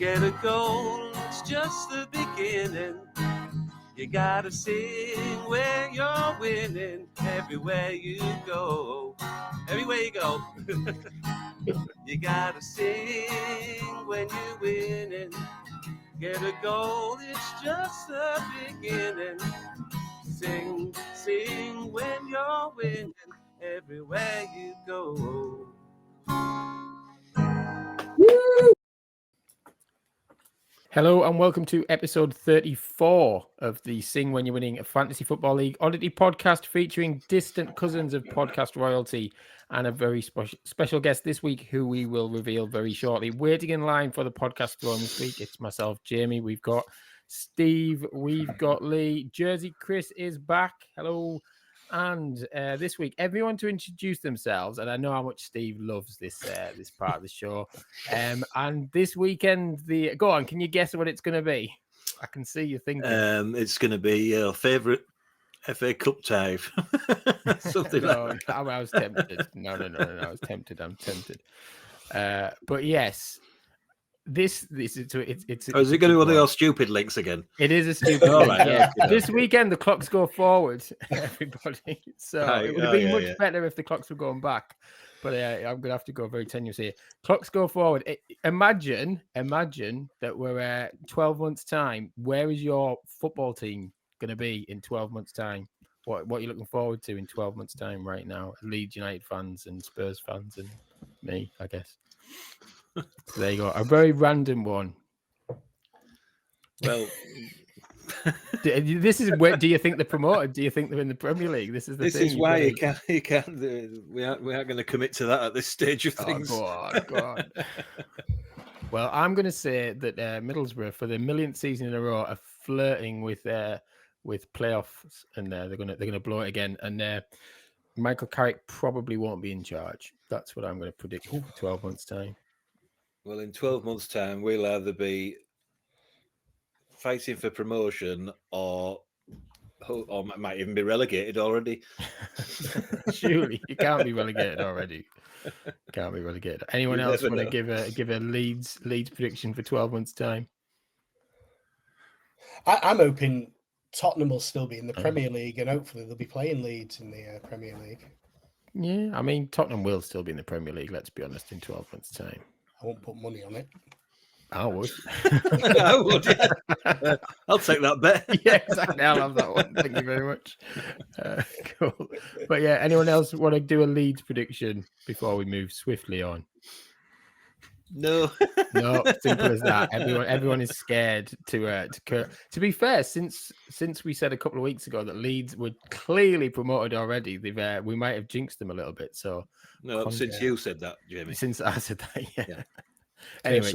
get a goal, it's just the beginning. You gotta sing when you're winning, everywhere you go. Everywhere you go. You gotta sing when you're winning. Get a goal, it's just the beginning. Sing, sing when you're winning, everywhere you go. Hello and welcome to episode 34 of the Sing When You're Winning a Fantasy Football League oddity podcast featuring distant cousins of podcast royalty and a very special guest this week who we will reveal very shortly. Waiting in line for the podcast throne this week, it's myself, Jamie. We've got Steve, we've got Lee. Jersey Chris is back. Hello. And this week, everyone to introduce themselves, and I know how much Steve loves this this part of the show. And this weekend, go on. Can you guess what it's going to be? I can see you thinking. It's going to be your favourite FA Cup tie, something like that. I was tempted. No. I was tempted. I'm tempted. But yes. This is it's. Is it going to be one of your stupid links again? It is a stupid link. Right, yeah. This weekend the clocks go forward, everybody. So it would have been much better if the clocks were going back. But I'm going to have to go very tenuous here. Clocks go forward. Imagine that we're 12 months' time. Where is your football team going to be in 12 months' time? What are you looking forward to in 12 months' time right now? Leeds United fans and Spurs fans and me, I guess. So there you go. A very random one. Well, this is where. Do you think they're promoted? Do you think they're in the Premier League? This is the thing. This is why you can't. We aren't going to commit to that at this stage of things. Go on. Well, I'm going to say that Middlesbrough, for the millionth season in a row, are flirting with playoffs, and they're going to blow it again. And Michael Carrick probably won't be in charge. That's what I'm going to predict for 12 months' time. Well, in 12 months' time, we'll either be fighting for promotion or might even be relegated already. Surely, you can't be relegated already. Can't be relegated. Anyone else want to give a Leeds prediction for 12 months' time? I'm hoping Tottenham will still be in the Premier League, and hopefully they'll be playing Leeds in the Premier League. Yeah, I mean, Tottenham will still be in the Premier League, let's be honest, in 12 months' time. I won't put money on it. I would. I would. Yeah. I'll take that bet. Yeah, exactly. I'll have that one. Thank you very much. Cool. But yeah, anyone else want to do a Leeds prediction before we move swiftly on? No, simple as that. Everyone is scared to be fair, since we said a couple of weeks ago that Leeds were clearly promoted already, we might have jinxed them a little bit. So since you said that, Jamie. Since I said that, yeah. Anyway,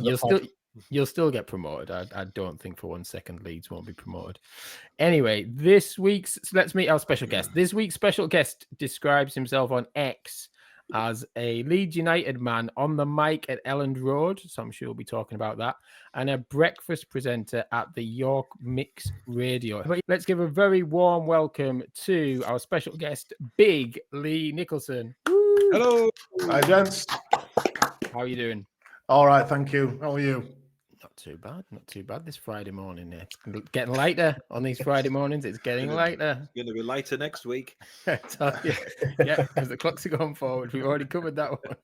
you'll still get promoted. I don't think for 1 second Leeds won't be promoted. Anyway, let's meet our special guest. This week's special guest describes himself on X as a Leeds United man on the mic at Elland Road, so I'm sure we'll be talking about that, and a breakfast presenter at the York Mix Radio. But let's give a very warm welcome to our special guest, Big Leigh Nicholson. Woo! Hello. Hi, gents. How are you doing? All right, thank you. How are you? Not too bad this Friday morning. It's getting lighter on these Friday mornings. It's getting lighter. It's going to be lighter next week. Yeah, because the clocks are going forward. We've already covered that one.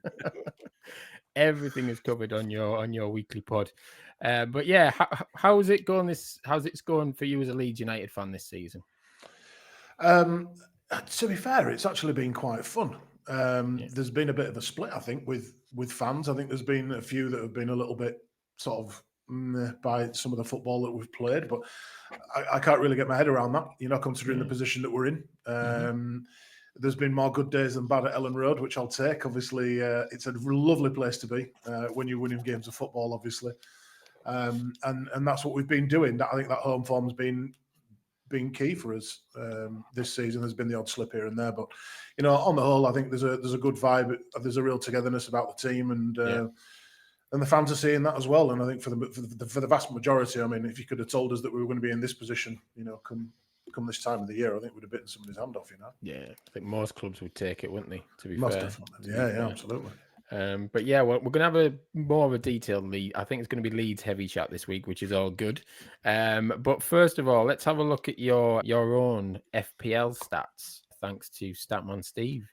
Everything is covered on your weekly pod. But yeah, how's it going? How's it going for you as a Leeds United fan this season? To be fair, it's actually been quite fun. There's been a bit of a split, I think, with fans. I think there's been a few that have been a little bit sort of by some of the football that we've played, but I can't really get my head around that, considering the position that we're in. There's been more good days than bad at Elland Road, which I'll take. Obviously, it's a lovely place to be when you're winning games of football, obviously. And that's what we've been doing. I think that home form's been key for us this season. There's been the odd slip here and there, but on the whole, I think there's a good vibe. There's a real togetherness about the team, and the fans are seeing that as well. And I think for the vast majority, I mean, if you could have told us that we were going to be in this position, come this time of the year, I think we'd have bitten somebody's hand off. Yeah, I think most clubs would take it, wouldn't they? To be most fair, definitely. Yeah, absolutely. But yeah, we're going to have a more of a detailed lead. I think it's going to be Leeds heavy chat this week, which is all good. But first of all, let's have a look at your own FPL stats. Thanks to Statman Steve.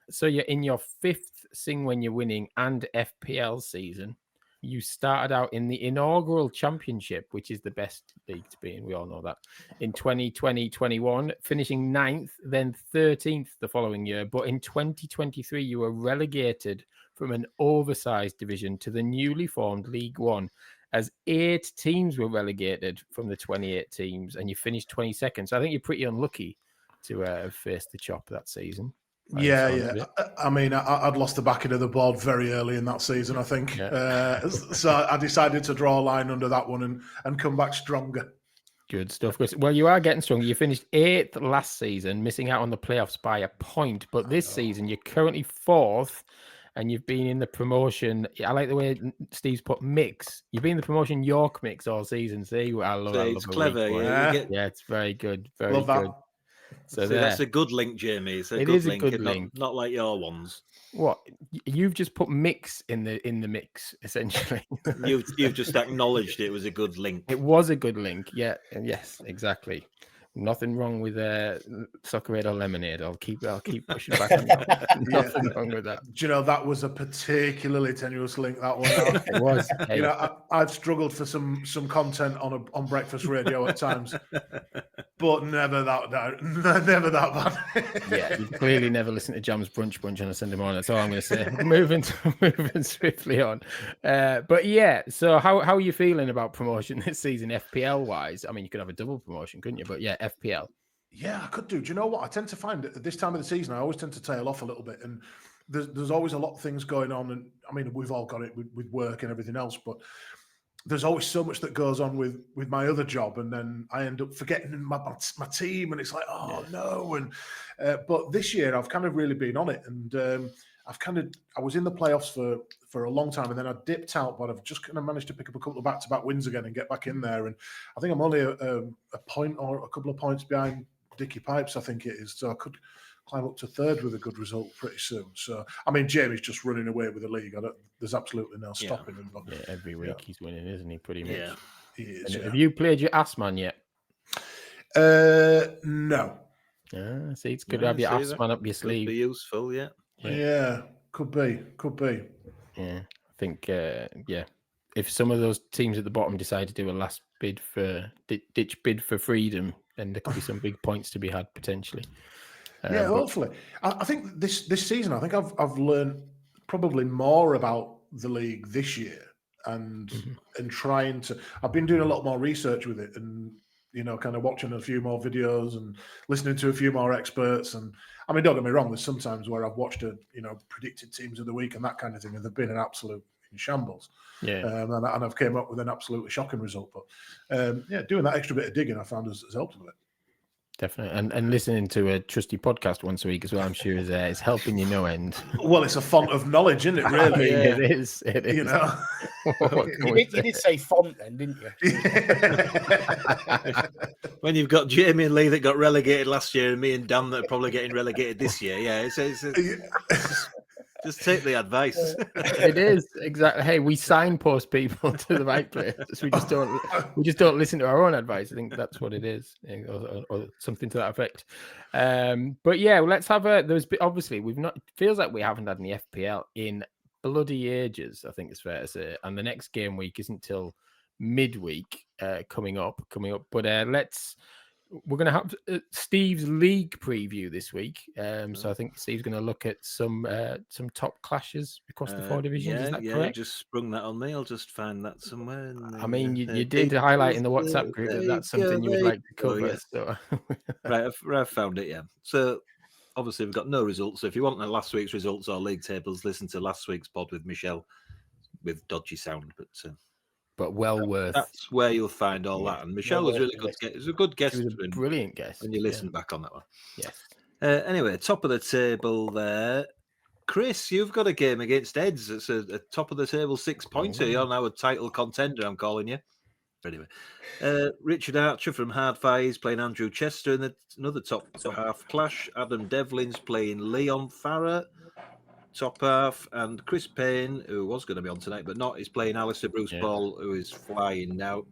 So you're in your 5th Sing When You're Winning and FPL season. You started out in the inaugural championship, which is the best league to be in. We all know that. In 2020-21, finishing 9th, then 13th the following year. But in 2023, you were relegated from an oversized division to the newly formed League One, as 8 teams were relegated from the 28 teams, and you finished 22nd. So I think you're pretty unlucky to have faced the chop that season. Yeah. I mean, I'd lost the backing of the board very early in that season, I think. Yeah. So I decided to draw a line under that one and come back stronger. Good stuff. Well, you are getting stronger. You finished 8th last season, missing out on the playoffs by a point. But this season, you're currently 4th, and you've been in the promotion. I like the way Steve's put mix. You've been in the promotion York mix all season. See, I love it's clever. Yeah, it's very good. Very love good. That. So that's a good link, Jamie. It's a good link. Not like your ones. What? You've just put mix in the mix, essentially. You've just acknowledged it was a good link. It was a good link. Yeah. Yes, exactly. Nothing wrong with Soccerade or Lemonade. I'll keep pushing back on that. Nothing wrong with that. Do you know, that was a particularly tenuous link, that one. It was. Hey. You know, I've struggled for some content on breakfast radio at times, but never that bad. Yeah, you clearly never listen to Jam's Brunch on a Sunday morning. That's all I'm going to say. moving swiftly on. But yeah, so how are you feeling about promotion this season, FPL wise? I mean, you could have a double promotion, couldn't you? But yeah, FPL. Yeah, I could do. Do you know what? I tend to find at this time of the season, I always tend to tail off a little bit, and there's always a lot of things going on. And I mean, we've all got it with work and everything else, but there's always so much that goes on with my other job, and then I end up forgetting my team, and it's like, no. And but this year I've kind of really been on it, and I was in the playoffs for a long time, and then I dipped out, but I've just kind of managed to pick up a couple of back-to-back wins again and get back in there. And I think I'm only a point or a couple of points behind Dickie Pipes, I think it is. So I could climb up to 3rd with a good result pretty soon. So, I mean, Jamie's just running away with the league. There's absolutely no stopping him. But, every week he's winning, isn't he, pretty much? Yeah. He is, Have you played your Assman yet? No. See, it's good to have your Assman up your sleeve. Could be useful, yeah. Yeah, could be. Yeah, I think, if some of those teams at the bottom decide to do a last bid ditch bid for freedom, then there could be some big points to be had potentially. Hopefully. I think this season, I think I've learned probably more about the league this year, and trying to. I've been doing a lot more research with it, and kind of watching a few more videos and listening to a few more experts. And I mean, don't get me wrong, there's sometimes where I've watched predicted teams of the week and that kind of thing, and they've been an absolute shambles. Yeah. And I've came up with an absolutely shocking result. But doing that extra bit of digging, I found has helped a bit. Definitely. And listening to a trusty podcast once a week as well, I'm sure is helping you no end. Well, it's a font of knowledge, isn't it, really? It is. You know? You did say font then, didn't you? When you've got Jamie and Lee that got relegated last year, and me and Dan that are probably getting relegated this year, just take the advice. It is, exactly. Hey, we signpost people to the right place. We just don't listen to our own advice. I think that's what it is, or something to that effect. But yeah, let's have obviously feels like we haven't had any FPL in bloody ages, I think it's fair to say. And the next game week isn't till midweek coming up. But we're going to have Steve's league preview this week. So I think Steve's going to look at some top clashes across the 4 divisions. Is that correct? Just sprung that on me. I'll just find that somewhere. I mean, you did highlight in the WhatsApp group that that's something you would like to cover. Yes. So. Right, I've found it, yeah. So obviously we've got no results. So if you want last week's results or league tables, listen to last week's pod with Michelle with dodgy sound. But well worth. That's where you'll find all that. And Michelle was really good. It was a good guest. She was a brilliant guest. When you listen back on that one. Yes. Anyway, top of the table there. Chris, you've got a game against Eds. It's a top of the table 6-pointer. You're now a title contender, I'm calling you. Anyway, Richard Archer from Hardfire is playing Andrew Chester in another top half clash. Adam Devlin's playing Leon Farrer. top half, and Chris Payne, who was going to be on tonight but not, is playing Alistair Bruce Ball, who is flying now.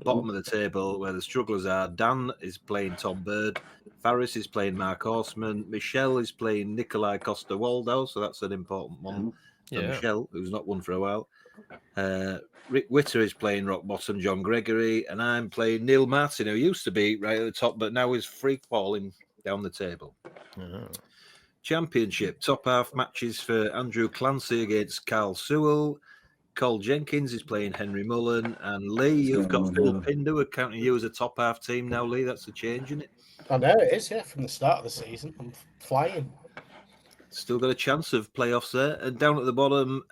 Bottom of the table, where the strugglers are, Dan is playing Tom Bird, Faris is playing Mark Horseman, Michelle is playing Nikolai Costa-Waldau, so that's an important one for Michelle, who's not won for a while. Rick Witter is playing rock bottom John Gregory, and I'm playing Neil Martin, who used to be right at the top, but now is free falling down the table. Championship top half matches for Andrew Clancy against Carl Sewell. Cole Jenkins is playing Henry Mullen, and Lee, you've got Phil Pinder. We're counting you as a top half team now, Lee. That's a change, isn't it? I know it is, yeah. From the start of the season, I'm flying. Still got a chance of playoffs there. And down at the bottom,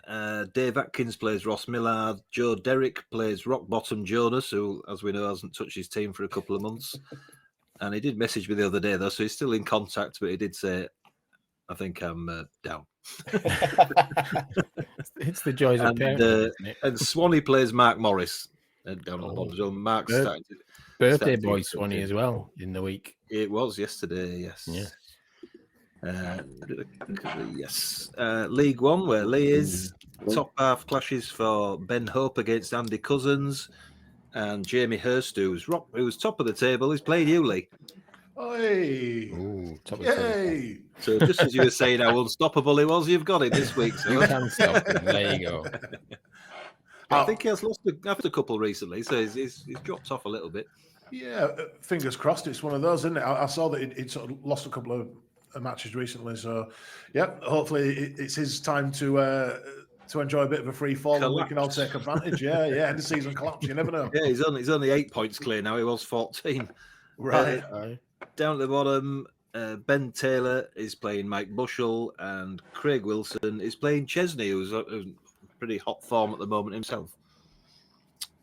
Dave Atkins plays Ross Millard. Joe Derrick plays rock bottom Jonas, who, as we know, hasn't touched his team for a couple of months. And he did message me the other day, though, so he's still in contact, but he did say, I think I'm down. It's the joys of parenting, isn't it? And Swanee plays Mark Morris down at the bottom. So Mark's birthday boy Swanee as well in the week. It was yesterday, yes. Yeah. Yes. League One, where Lee is. Top half clashes for Ben Hope against Andy Cousins, and Jamie Hurst, who's top of the table, is playing you, Lee. Hey! Ooh, top of Yay! So just as you were saying how unstoppable he was, you've got it this week. So. You can stop him. There you go. I think he has lost a couple recently, so he's dropped off a little bit. Yeah, fingers crossed. It's one of those, isn't it? I saw that he'd sort of lost a couple of matches recently, so yeah. Hopefully, it's his time to enjoy a bit of a free fall, and we can all take advantage. Yeah. End of season collapse. You never know. Yeah, he's only 8 points clear now. He was 14. Right. Down at the bottom, Ben Taylor is playing Mike Bushell, and Craig Wilson is playing Chesney, who's pretty hot form at the moment himself.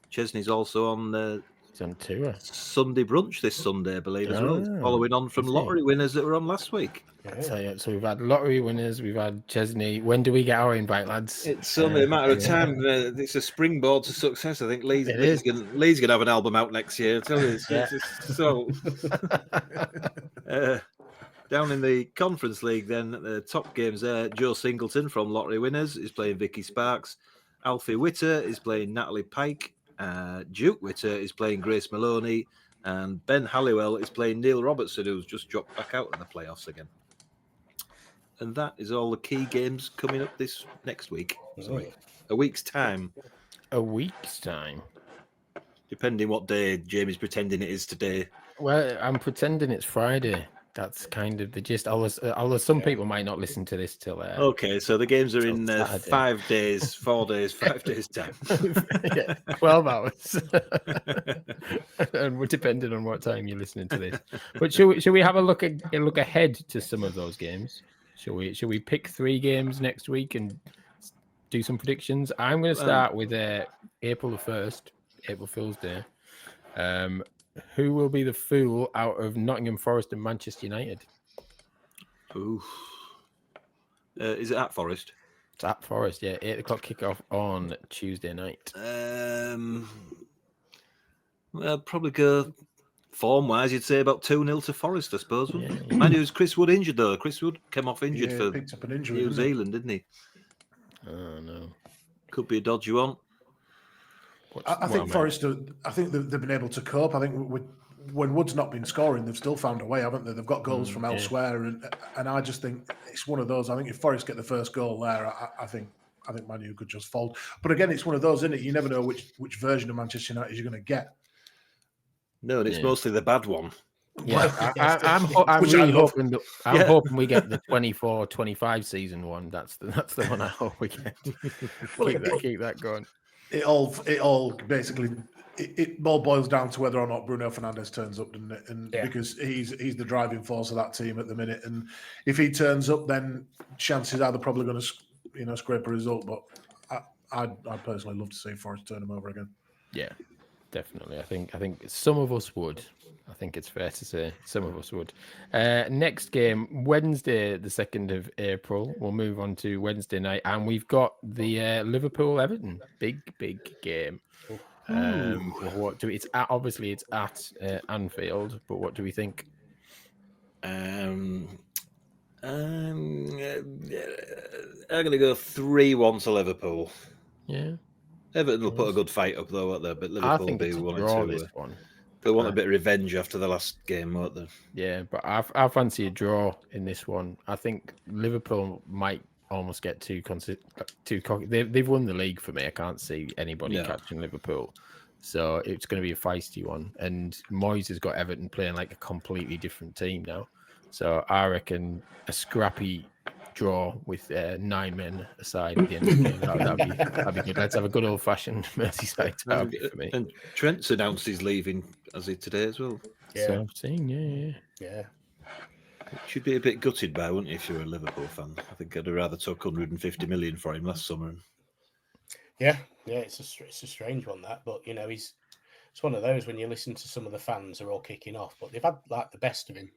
Chesney's also on. He's on tour. Sunday brunch this Sunday, I believe, as well. Following on from lottery winners that were on last week. So we've had lottery winners, we've had Chesney. When do we get our invite, lads? It's only a matter of time. It's a springboard to success. I think Lee's going to have an album out next year. I tell you, so. Down in the Conference League, then the top games there. Joe Singleton from Lottery Winners is playing Vicky Sparks. Alfie Witter is playing Natalie Pike. Duke Witter is playing Grace Maloney, and Ben Halliwell is playing Neil Robertson, who's just dropped back out in the playoffs again. And that is all the key games coming up this next week. Sorry, a week's time. A week's time. Depending what day Jamie's pretending it is today. Well, I'm pretending it's Friday. That's kind of the gist. Although some people might not listen to this till. Okay, so the games are in 5 days, 4 days, 5 days time. 12 hours, and we're depending on what time you're listening to this. But should we have a look ahead to some of those games? Should we pick 3 games next week and do some predictions? I'm going to start with April the 1st, April Fool's Day. Who will be the fool out of Nottingham Forest and Manchester United? Ooh. Is it at Forest? It's at Forest, yeah. 8 o'clock kickoff on Tuesday night. Well, probably go form-wise, you'd say about 2-0 to Forest, I suppose. Yeah. Mind you, was Chris Wood injured, though. Chris Wood came off injured for picked up an injury, New Zealand, didn't he? Oh, no. Could be a dodgy one. I think Forest, I think they've been able to cope. I think when Wood's not been scoring, they've still found a way, haven't they? They've got goals from elsewhere, and I just think it's one of those. I think if Forest get the first goal there, I think Man U could just fold. But again, it's one of those, isn't it? You never know which version of Manchester United you're going to get. No, and it's mostly the bad one. Yeah, I'm really hoping. I'm hoping we get the 24-25 season one. That's the one I hope we get. keep that going. It all basically it all boils down to whether or not Bruno Fernandes turns up, doesn't it? And because he's the driving force of that team at the minute, and if he turns up, then chances are they're probably going to scrape a result. But I'd personally love to see Forest turn them over again. Yeah, definitely. I think some of us would. I think it's fair to say some of us would. Next game, Wednesday, the 2nd of April. We'll move on to Wednesday night, and we've got the Liverpool-Everton big game. It's at Anfield, but what do we think? I I'm going to go 3-1 to Liverpool. Yeah. Everton will put a good fight up, though, won't they? But Liverpool I think it's a want draw, to. this one. They'll want a bit of revenge after the last game, won't they? Yeah, but I fancy a draw in this one. I think Liverpool might almost get too cocky. They've won the league for me. I can't see anybody catching Liverpool. So it's going to be a feisty one. And Moyes has got Everton playing like a completely different team now. So I reckon a scrappy draw with 9 men aside at the end of the game. That'd be good. Let's have a good old-fashioned Merseyside derby for me. And Trent's announced he's leaving, as he today as well. Yeah. So I've seen, Yeah. Should be a bit gutted by, wouldn't you, if you're a Liverpool fan? I think I'd have rather took 150 million for him last summer. Yeah, it's a strange one, that, but it's one of those when you listen to some of the fans are all kicking off, but they've had like the best of him,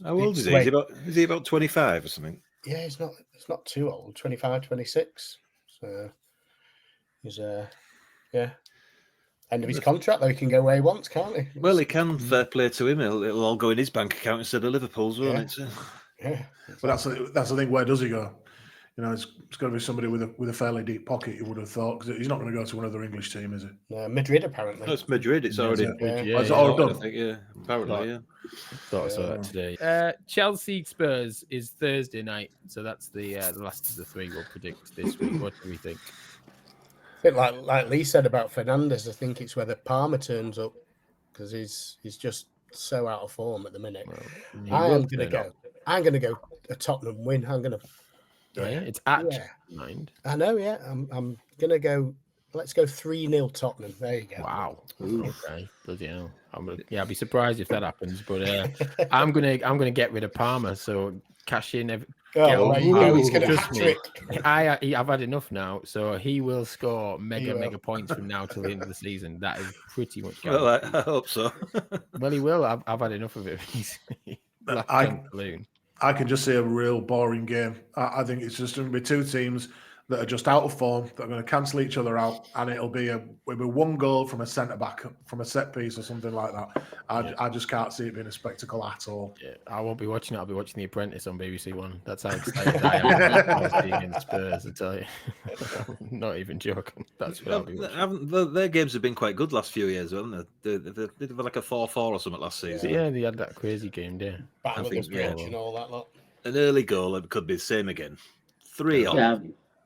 How old is he? Is he about 25 or something? Yeah, it's not too old, 25, 26. So he's end of his contract though. He can go where he wants, can't he? Well, he can. Fair play to him. It'll all go in his bank account instead of Liverpool's, won't it? Yeah. But that's the thing. Where does he go? It's got to be somebody with a fairly deep pocket. You would have thought, because he's not going to go to another English team, is he? Madrid apparently. No, it's Madrid. It's already. It's already done. I think, apparently, Thought I saw that today. Chelsea Spurs is Thursday night, so that's the last of the 3 we'll predict this week. What do we think? I think like Lee said about Fernandes, I think it's whether Palmer turns up, because he's just so out of form at the minute. I'm going to go a Tottenham win. It's at mind. I know, yeah. I'm going to go. Let's go 3-0 Tottenham. There you go. Wow. Okay. Bloody hell. I'd be surprised if that happens, but I'm gonna get rid of Palmer. So cash in. He's going to hat trick. I've had enough now, so he will score mega points from now till the end of the season. That is pretty much guaranteed. Well, I hope so. Well, he will. I've had enough of it. I can just see a real boring game. I think it's just going to be 2 teams that are just out of form, that are going to cancel each other out, and it'll be 1 goal from a centre back, from a set piece or something like that. I just can't see it being a spectacle at all. Yeah, I won't be watching it. I'll be watching The Apprentice on BBC One. That's how excited I am about being in Spurs, I tell you. Not even joking. That's what I'll be watching. Their games have been quite good last few years, haven't they? They did like a 4-4 or something last season. Yeah, they had that crazy game there. Battle of the Bridge and all that lot. An early goal, it could be the same again. 3-0. Yeah,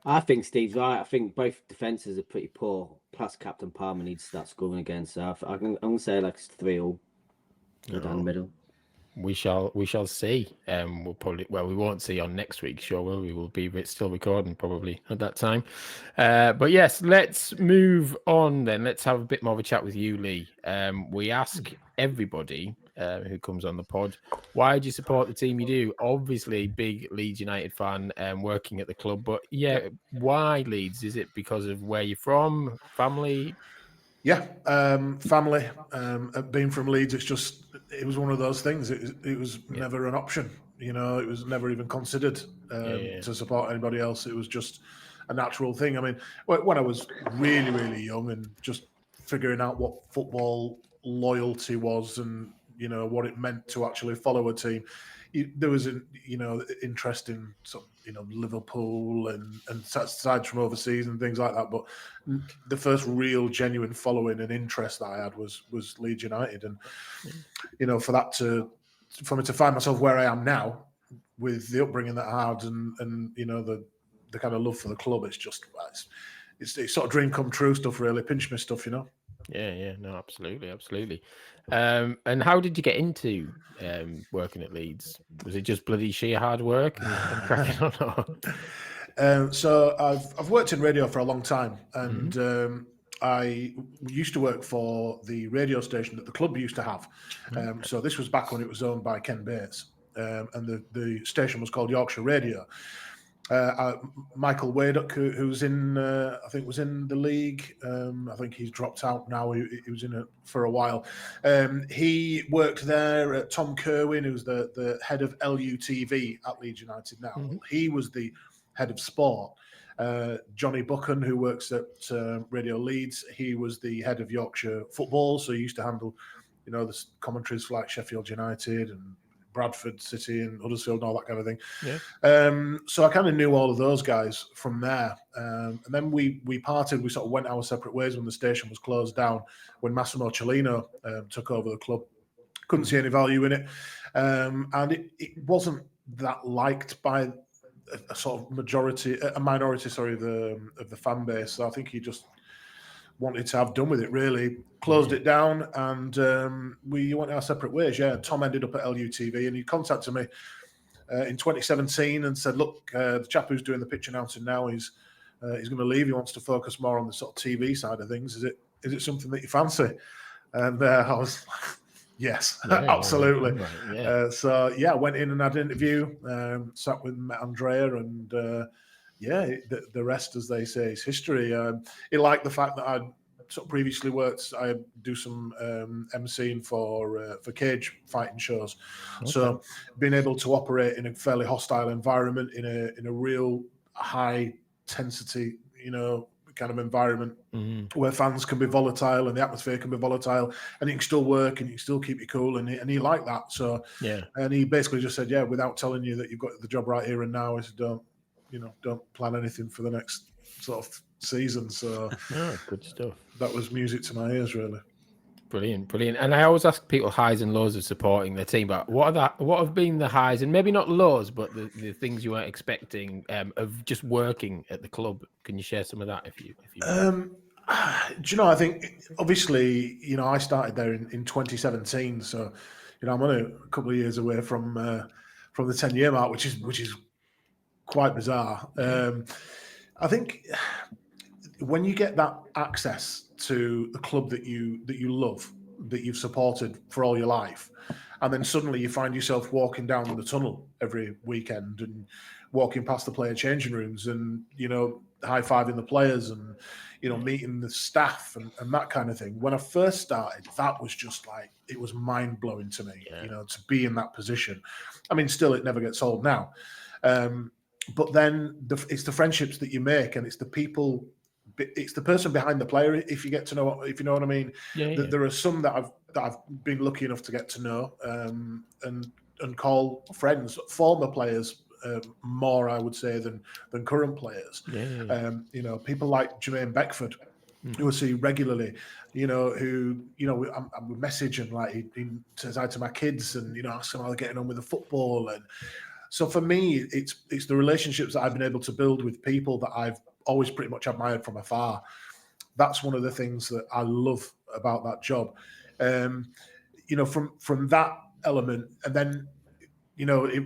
I think Steve's right. I think both defences are pretty poor. Plus, Captain Palmer needs to start scoring again. So I'm going to say like it's 3-all. Down the middle. We shall see. We won't see on next week's show. We will be still recording probably at that time. But yes, let's move on then. Let's have a bit more of a chat with you, Lee. We ask everybody who comes on the pod, why do you support the team you do? Obviously, big Leeds United fan and working at the club. But yeah, why Leeds? Is it because of where you're from, family? Yeah, family. Being from Leeds, it was one of those things. It was never an option. It was never even considered to support anybody else. It was just a natural thing. I mean, when I was really, really young and just figuring out what football loyalty was and what it meant to actually follow a team, there was an interest in Liverpool and sides from overseas and things like that. But the first real genuine following and interest that I had was Leeds United, and for me to find myself where I am now with the upbringing that I had and the kind of love for the club, it's sort of dream come true stuff, really. Pinch me stuff, Yeah, no, absolutely. And how did you get into working at Leeds? Was it just bloody sheer hard work and cracking on? So I've worked in radio for a long time, and I used to work for the radio station that the club used to have. So this was back when it was owned by Ken Bates, and the station was called Yorkshire Radio. Michael Waddock, who's in, I think was in the league. I think he's dropped out now. He was in it for a while. He worked there. Tom Kerwin, who's the head of LUTV at Leeds United now. He was the head of sport. Johnny Buchan, who works at Radio Leeds, he was the head of Yorkshire football. So he used to handle, the commentaries for like Sheffield United and Bradford City and Huddersfield and all that kind of thing. Yeah. So I kind of knew all of those guys from there. And then we parted. We sort of went our separate ways when the station was closed down, when Massimo Cellino took over the club. Couldn't see any value in it. And it wasn't that liked by a sort of minority, of the fan base. So I think he just wanted to have done with it, really. Closed it down, and we went our separate ways. Yeah, Tom ended up at LUTV, and he contacted me in 2017 and said, "Look, the chap who's doing the pitch announcing now, he's going to leave. He wants to focus more on the sort of TV side of things. Is it something that you fancy?" And I was like, yes, absolutely. So I went in and had an interview, sat with Andrea, and the rest, as they say, is history. He liked the fact that I'd sort of previously worked. I do some emceeing for cage fighting shows, so being able to operate in a fairly hostile environment, in a real high intensity, kind of environment where fans can be volatile and the atmosphere can be volatile, and you can still work and you can still keep you cool, and he liked that. So and he basically just said, without telling you that you've got the job right here and now, is don't plan anything for the next sort of season. So good stuff. That was music to my ears, really. Brilliant. And I always ask people highs and lows of supporting their team, but what have been the highs, and maybe not lows, but the things you weren't expecting of just working at the club? Can you share some of that if you do you know, I think obviously, I started there in 2017, so I'm only a couple of years away from the 10-year mark, which is quite bizarre. I think when you get that access to the club that you love, that you've supported for all your life, and then suddenly you find yourself walking down the tunnel every weekend and walking past the player changing rooms and high-fiving the players and meeting the staff and that kind of thing. When I first started, that was just like, it was mind-blowing to me, to be in that position. I mean, still, it never gets old now. But then it's the friendships that you make, and it's the people, it's the person behind the player. If you know what I mean. There are some that I've been lucky enough to get to know and call friends, former players, more, I would say, than current players. People like Jermaine Beckford, who I see regularly, who I would message, and like he says hi to my kids, and ask them how they're getting on with the football. And so for me, it's the relationships that I've been able to build with people that I've always pretty much admired from afar. That's one of the things that I love about that job. From that element, and then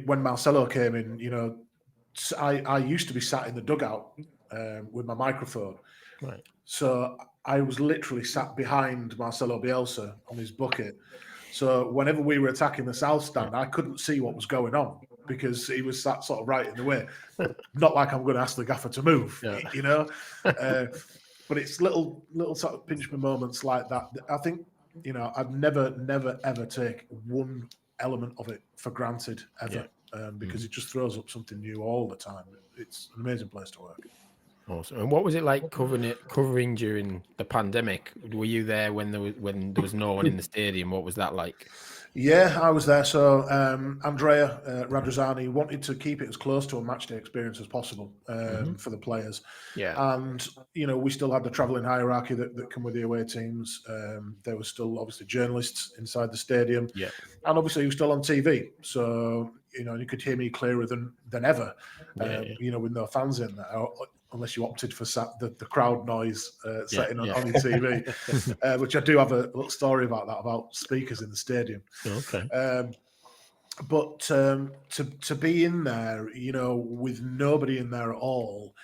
when Marcelo came in, I used to be sat in the dugout with my microphone. Right. So I was literally sat behind Marcelo Bielsa on his bucket. So whenever we were attacking the south stand, I couldn't see what was going on because he was sat sort of right in the way. Not like I'm going to ask the gaffer to move, but it's little sort of pinch me moments like that. I think, I'd never, ever take one element of it for granted ever, because it just throws up something new all the time. It's an amazing place to work. Awesome. And what was it like covering during the pandemic? Were you there when there was no one in the stadium? What was that like? Yeah, I was there. So Andrea Radrazani wanted to keep it as close to a matchday experience as possible for the players. Yeah. And, we still had the travelling hierarchy that come with the away teams. There were still obviously journalists inside the stadium. Yeah. And obviously he was still on TV. So, you could hear me clearer than ever, with no fans in there. Unless you opted for the crowd noise setting on your TV, which I do have a little story about that, about speakers in the stadium. Okay. But to be in there, with nobody in there at all,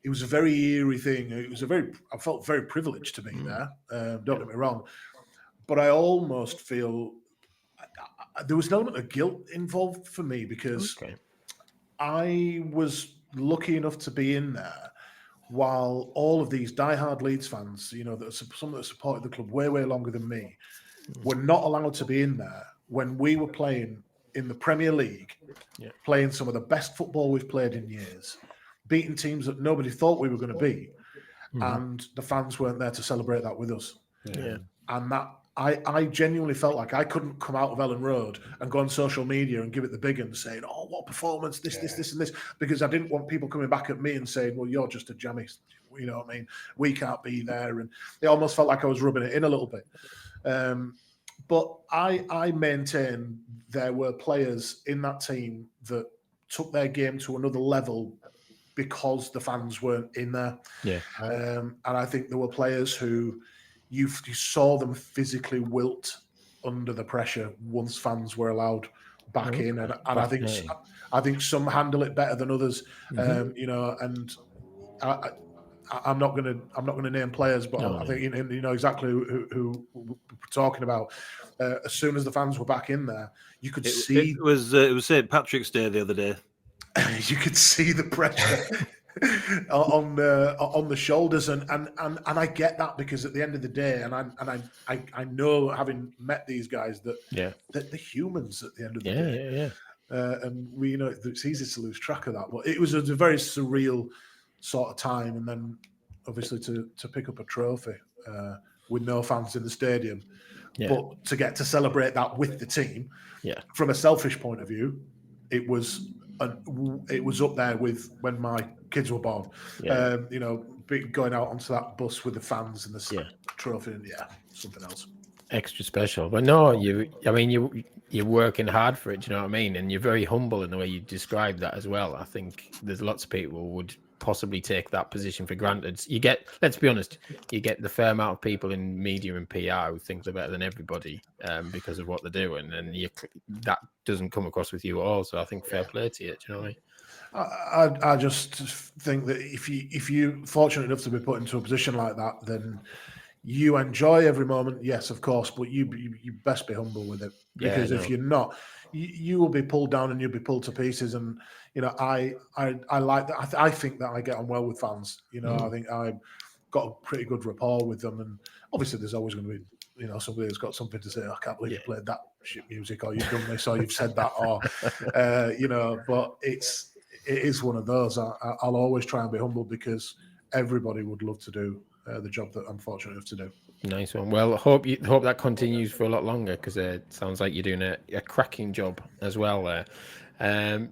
it was a very eerie thing. I felt very privileged to be there. Don't get me wrong, but I almost feel there was an element of guilt involved for me because I was lucky enough to be in there while all of these diehard Leeds fans, some that supported the club way longer than me, were not allowed to be in there when we were playing in the Premier League, playing some of the best football we've played in years, beating teams that nobody thought we were going to beat, and the fans weren't there to celebrate that with us. And I genuinely felt like I couldn't come out of Elland Road and go on social media and give it the big one, saying, "Oh, what performance! This, and this," because I didn't want people coming back at me and saying, "Well, you're just a jammy." You know what I mean? We can't be there, and it almost felt like I was rubbing it in a little bit. But I maintain there were players in that team that took their game to another level because the fans weren't in there. Yeah. And I think there were players who you saw them physically wilt under the pressure once fans were allowed back in. And I think some handle it better than others. You know, and I'm not going to name players, but I think you know exactly who we're talking about. As soon as the fans were back in there, you could see it was St. Patrick's Day the other day. You could see the pressure on the shoulders, and I get that, because at the end of the day, and I know, having met these guys, that they're humans at the end of the day. And we, you know, it's easy to lose track of that. But it was a very surreal sort of time, and then obviously to pick up a trophy with no fans in the stadium, but to get to celebrate that with the team. From a selfish point of view, it was up there with when my kids were born. You know, going out onto that bus with the fans and the trophy, and something else. Extra special. But no, you're working hard for it, do you know what I mean? And you're very humble in the way you describe that as well. I think there's lots of people who would possibly take that position for granted. You get, let's be honest, you get the fair amount of people in media and PR who think they're better than everybody because of what they're doing, and that doesn't come across with you at all. So I think fair play to you, do you know what I mean? I just think that if you're fortunate enough to be put into a position like that, then you enjoy every moment, yes, of course, but you best be humble with it, because if you're not, you will be pulled down and you'll be pulled to pieces. And you know, I like that. I think that I get on well with fans. You know, I think I've got a pretty good rapport with them, and obviously there's always going to be, you know, somebody who's got something to say. I can't believe you played that shit music, or you've done this, or you've said that, or you know. But it is one of those. I'll always try and be humble, because everybody would love to do the job that I'm fortunate enough to do. Nice one. Well, hope that continues for a lot longer, because it sounds like you're doing a cracking job as well there.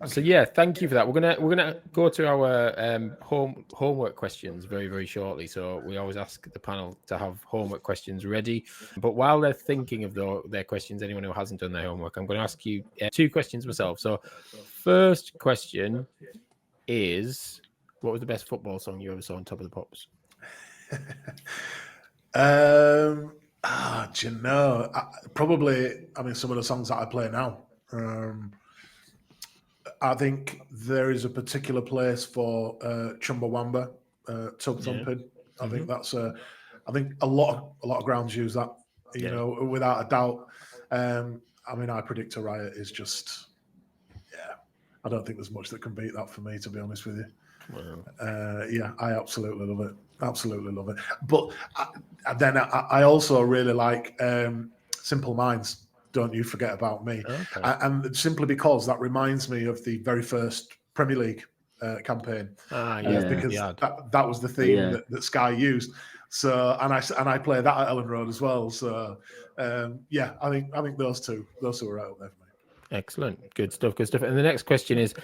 So yeah, thank you for that. We're gonna go to our homework questions very, very shortly. So we always ask the panel to have homework questions ready. But while they're thinking of their questions, anyone who hasn't done their homework, I'm going to ask you 2 questions myself. So first question is, what was the best football song you ever saw on Top of the Pops? Do you know? Probably, I mean, some of the songs that I play now. I think there is a particular place for Chumbawamba, Tub Thumping. I think that's I think a lot of grounds use that, you know, without a doubt. I mean, I Predict a Riot is just, I don't think there's much that can beat that for me, to be honest with you. Wow. I absolutely love it. Absolutely love it. But then I also really like Simple Minds, Don't You Forget About Me. Okay. And simply because that reminds me of the very first Premier League campaign. Because that was the theme that Sky used. So and I play that at Elland Road as well. So I think those two are right up there for me. Excellent. Good stuff. And the next question is,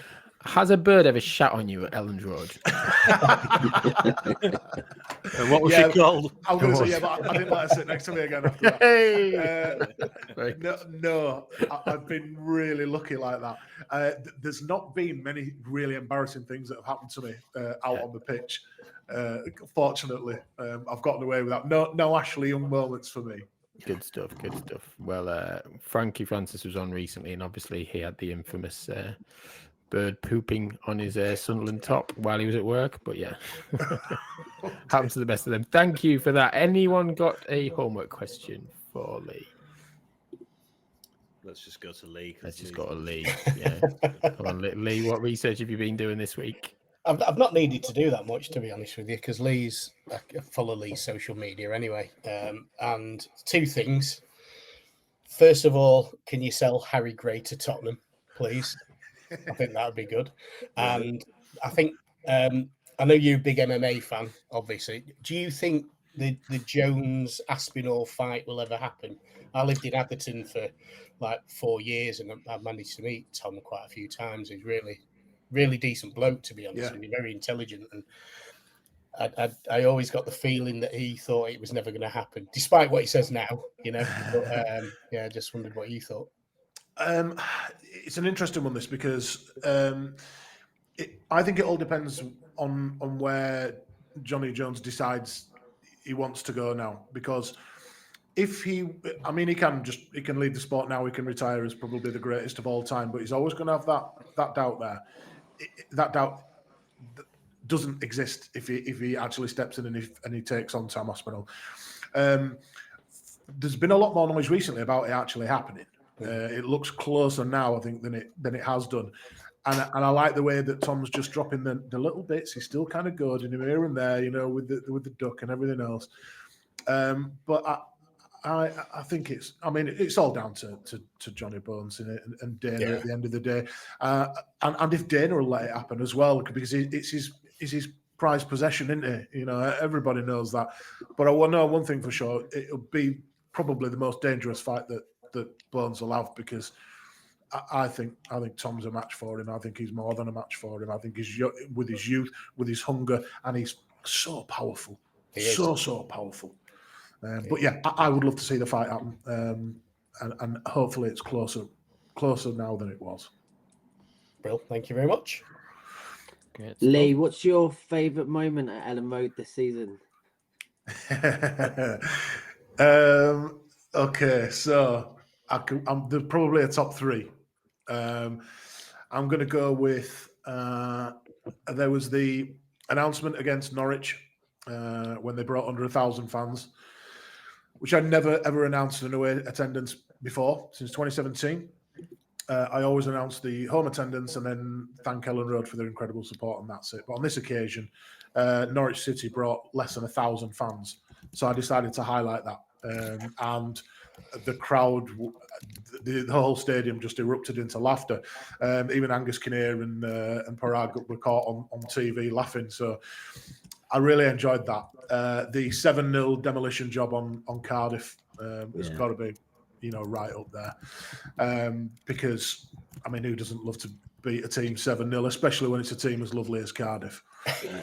has a bird ever shat on you at Elland Road? And what was she called? I was going to say, but I didn't let her sit next to me again after that. No, I've been really lucky like that. There's not been many really embarrassing things that have happened to me out on the pitch. Fortunately, I've gotten away with that. No Ashley Young moments for me. Good stuff. Well, Frankie Francis was on recently, and obviously he had the infamous bird pooping on his Sunderland top while he was at work. But happens to the best of them. Thank you for that. Anyone got a homework question for Lee? Let's just go to Lee. Let's just go to Lee. Yeah. Come on, Lee. What research have you been doing this week? I've not needed to do that much, to be honest with you, because I follow Lee's social media anyway. And 2 things. First of all, can you sell Harry Gray to Tottenham, please? I think that would be good. And I think, I know you're a big MMA fan, obviously. Do you think the Jones Aspinall fight will ever happen. I lived in Atherton for like 4 years, and I managed to meet Tom quite a few times. He's really decent bloke, to be honest with you, very intelligent, and I always got the feeling that he thought it was never going to happen, despite what he says now, you know. But, yeah, I just wondered what you thought. It's an interesting one, this, because I think it all depends on where Johnny Jones decides he wants to go now. Because if he can leave the sport now, he can retire as probably the greatest of all time, but he's always going to have that doubt there. That doubt doesn't exist if he actually steps in and he takes on Tom Aspinall. There's been a lot more noise recently about it actually happening. It looks closer now, I think, than it has done. And I like the way that Tom's just dropping the little bits. He's still kind of goading him here and there, you know, with the duck and everything else. But I think it's all down to Johnny Bones and Dana at the end of the day. And if Dana will let it happen as well, because it's his prized possession, isn't it? You know, everybody knows that. But I know one thing for sure: it'll be probably the most dangerous fight that Bones will have, because I think Tom's a match for him. I think he's more than a match for him. I think he's with his youth, with his hunger, and he's so powerful, so powerful. But yeah, I would love to see the fight happen, and hopefully it's closer now than it was. Bill, thank you very much. Lee, what's your favourite moment at Elland Road this season? Okay, so there's probably a top three. I'm going to go with there was the announcement against Norwich when they brought under 1,000 fans, which I'd never ever announced an away attendance before since 2017. I always announced the home attendance and then thank Elland Road for their incredible support, and that's it. But on this occasion, Norwich City brought less than 1,000 fans, so I decided to highlight that. And the crowd, the whole stadium just erupted into laughter. Even Angus Kinnear and Parag were caught on TV laughing. So I really enjoyed that. The 7-0 demolition job on Cardiff has got to be, you know, right up there. Because, I mean, who doesn't love to beat a team 7-0, especially when it's a team as lovely as Cardiff?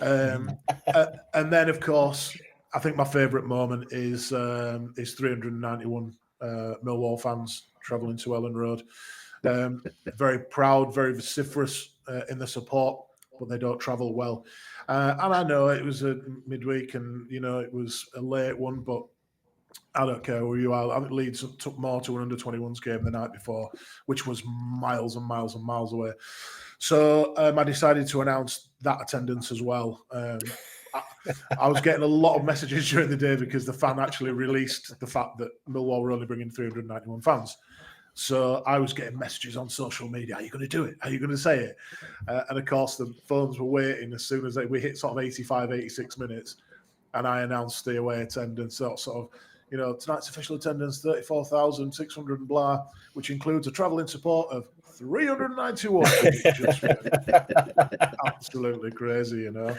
And then, of course, I think my favourite moment is 391 Millwall fans travelling to Elland Road. Very proud, very vociferous in the support, but they don't travel well. And I know it was a midweek and, you know, it was a late one, but I don't care who you are. I think Leeds took more to an under-21s game the night before, which was miles and miles and miles away. So I decided to announce that attendance as well. I was getting a lot of messages during the day because the fan actually released the fact that Millwall were only bringing 391 fans. So I was getting messages on social media. Are you going to do it? Are you going to say it? And of course, the phones were waiting as soon as we hit sort of 85, 86 minutes. And I announced the away attendance, sort of, you know, tonight's official attendance, 34,600 and blah, which includes a travelling support of 391. Absolutely crazy, you know.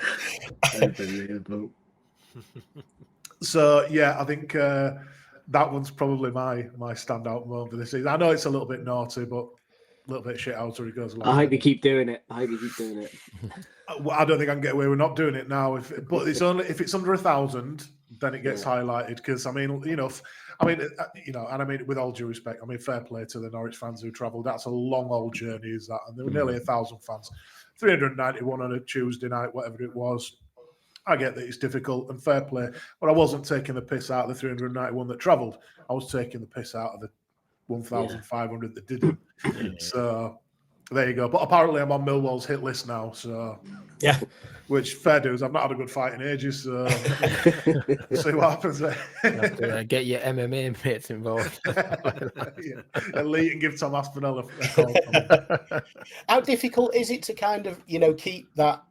So, yeah, I think that one's probably my standout moment for this season. I know it's a little bit naughty, but a little bit shit out as it goes along. I hope you keep doing it. I don't think I can get away with not doing it now. But it's only if it's under 1,000, then it gets highlighted. Because I mean, and I mean, with all due respect, I mean, fair play to the Norwich fans who travelled. That's a long old journey, is that? And there were nearly 1,000 fans, 391 on a Tuesday night, whatever it was. I get that it's difficult and fair play, but I wasn't taking the piss out of the 391 that travelled. I was taking the piss out of the 1,500 that didn't. So there you go. But apparently I'm on Millwall's hit list now. So yeah, which fair dues. I've not had a good fight in ages. So we'll see what happens there. Have to, get your MMA mates involved. Elite and give Tom Aspinall a call. How difficult is it to kind of, you know, keep that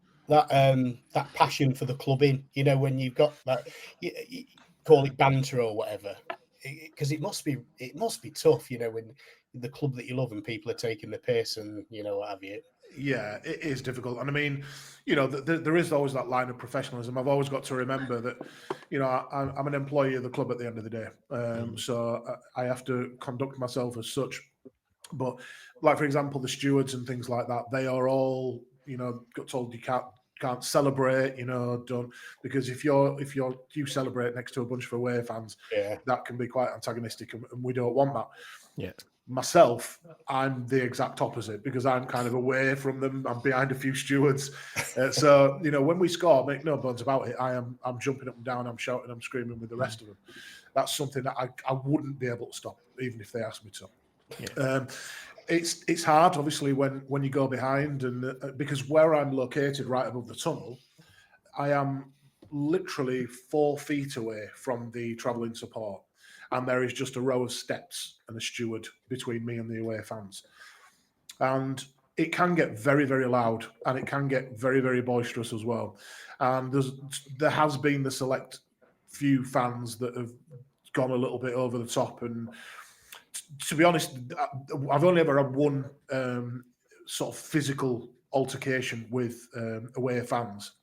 passion for the club in, you know, when you've got that, you call it banter or whatever, because it must be tough, you know, when the club that you love and people are taking the piss and, you know, what have you. Yeah, it is difficult. And I mean, you know, there is always that line of professionalism. I've always got to remember that, you know, I'm an employee of the club at the end of the day. So I have to conduct myself as such. But like, for example, the stewards and things like that, they are all, you know, got told you can't celebrate, you know, don't, because if you celebrate next to a bunch of away fans, that can be quite antagonistic, and we don't want that. Yeah. Myself, I'm the exact opposite because I'm kind of away from them. I'm behind a few stewards. So, you know, when we score, make no bones about it, I'm jumping up and down, I'm shouting, I'm screaming with the rest of them. That's something that I wouldn't be able to stop, even if they asked me to. Yeah. It's hard, obviously, when you go behind, and because where I'm located right above the tunnel, I am literally 4 feet away from the travelling support. And there is just a row of steps and a steward between me and the away fans. And it can get very, very loud, and it can get very, very boisterous as well. And there has been the select few fans that have gone a little bit over the top. And to be honest, I've only ever had one sort of physical altercation with away fans.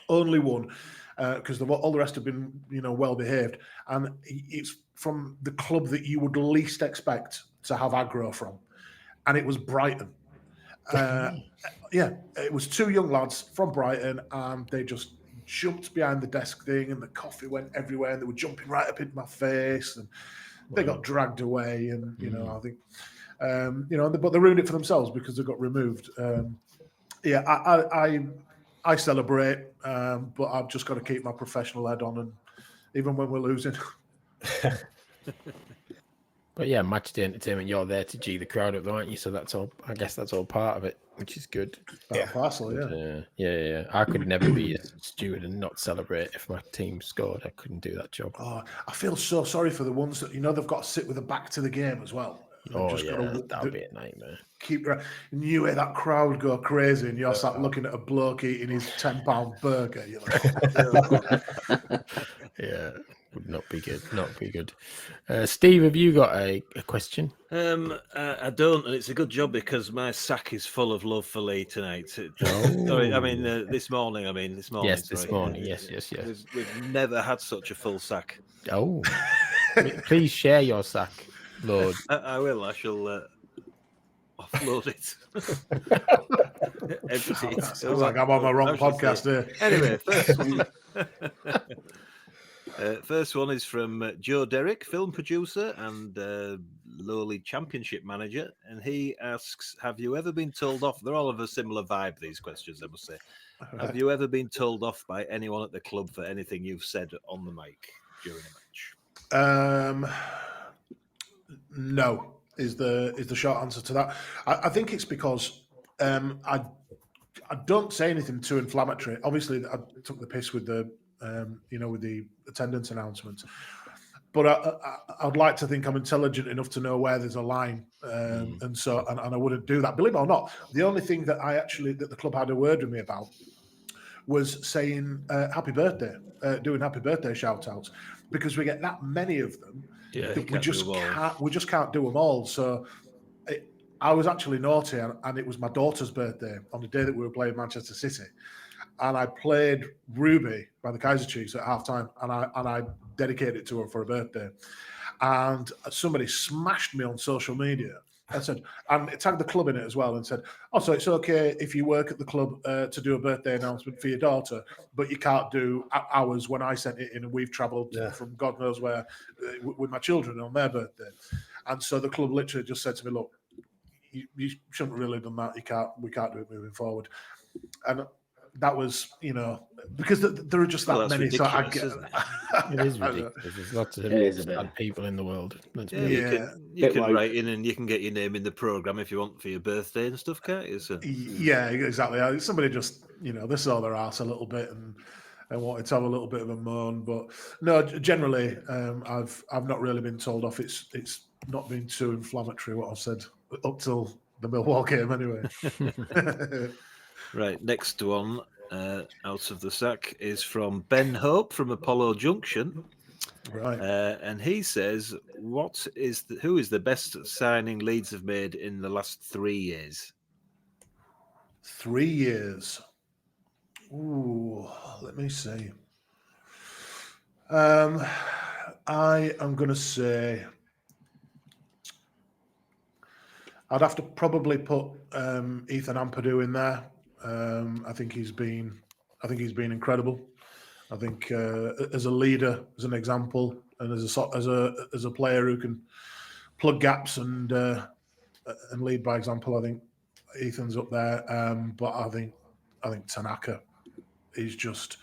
Only one, because all the rest have been, you know, well behaved, and it's from the club that you would least expect to have aggro from, and it was Brighton. Yeah, it was 2 young lads from Brighton, and they just jumped behind the desk thing, and the coffee went everywhere, and they were jumping right up into my face, and they got dragged away, and you know, I think, you know, but they ruined it for themselves because they got removed. Yeah, I celebrate, but I've just got to keep my professional head on, and even when we're losing. But yeah, match day entertainment, you're there to G the crowd up, aren't you? So that's all, I guess that's all part of it, which is good. Parcel, yeah. Yeah. I could never be a steward and not celebrate if my team scored. I couldn't do that job. Oh, I feel so sorry for the ones that, you know, they've got to sit with the back to the game as well. That'll be a nightmare. And you hear that crowd go crazy, and you're sat looking at a bloke eating his £10 burger. You're like, yeah, would not be good. Not be good. Steve, have you got a question? I don't, and it's a good job because my sack is full of love for Leigh tonight. Sorry, I mean this morning. Yes, this morning. Yes. We've never had such a full sack. Oh, please share your sack, Lord. I will. I shall offload it. Empty it. Sounds like I'm on my wrong podcast here. Anyway, first one is from Joe Derrick, film producer and lowly championship manager, and he asks, have you ever been told off? They're all of a similar vibe, these questions, I must say. Have you ever been told off by anyone at the club for anything you've said on the mic during a match? No, is the short answer to that. I think it's because I don't say anything too inflammatory. Obviously, I took the piss with the with the attendance announcements, but I'd like to think I'm intelligent enough to know where there's a line, and I wouldn't do that. Believe it or not, the only thing that the club had a word with me about was saying happy birthday, doing happy birthday shout outs, because we get that many of them. Yeah, we just can't do them all. So I was actually naughty, and it was my daughter's birthday on the day that we were playing Manchester City, and I played Ruby by the Kaiser Chiefs at halftime, and I dedicated it to her for her birthday. And somebody smashed me on social media. And it tagged the club in it as well, and said, "Oh, so it's okay if you work at the club to do a birthday announcement for your daughter, but you can't do ours when I sent it in, and we've travelled from God knows where with my children on their birthday." And so the club literally just said to me, "Look, you shouldn't really have done that. We can't do it moving forward." And that was, because there are just that many. So it is ridiculous. There's lots of bad people in the world. You can write in and you can get your name in the programme if you want for your birthday and stuff, can't you? So. Yeah, exactly. Somebody just, they saw their ass a little bit and wanted to have a little bit of a moan. But no, generally, I've not really been told off. It's not been too inflammatory what I've said up till the Millwall game anyway. Right, next one out of the sack is from Ben Hope from Apollo Junction. Right, and he says, who is the best signing Leeds have made in the last 3 years? 3 years. Ooh, let me see. I am going to say I'd have to probably put Ethan Ampadu in there. I think he's been incredible. I think as a leader, as an example, and as a player who can plug gaps and lead by example, I think Ethan's up there. But I think Tanaka is just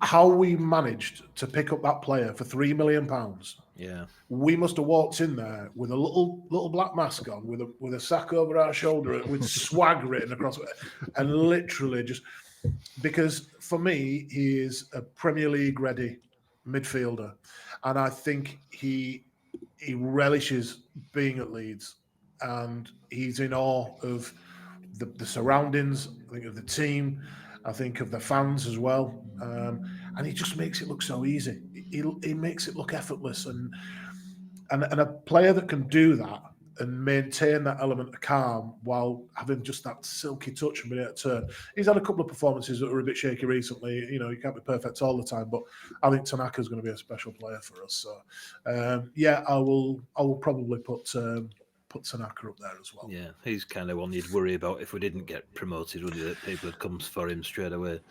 how we managed to pick up that player for £3 million. Yeah, we must have walked in there with a little black mask on, with a sack over our shoulder, with swag written across it, and literally just because for me he is a Premier League ready midfielder, and I think he relishes being at Leeds, and he's in awe of the surroundings. I think of the team. I think of the fans as well, and he just makes it look so easy. He makes it look effortless, and a player that can do that and maintain that element of calm while having just that silky touch and being able to turn. He's had a couple of performances that were a bit shaky recently. You know, he can't be perfect all the time, but I think Tanaka's going to be a special player for us. So, yeah, I will probably put Tanaka up there as well. Yeah, he's kind of one you'd worry about if we didn't get promoted, wouldn't you? That people had come for him straight away.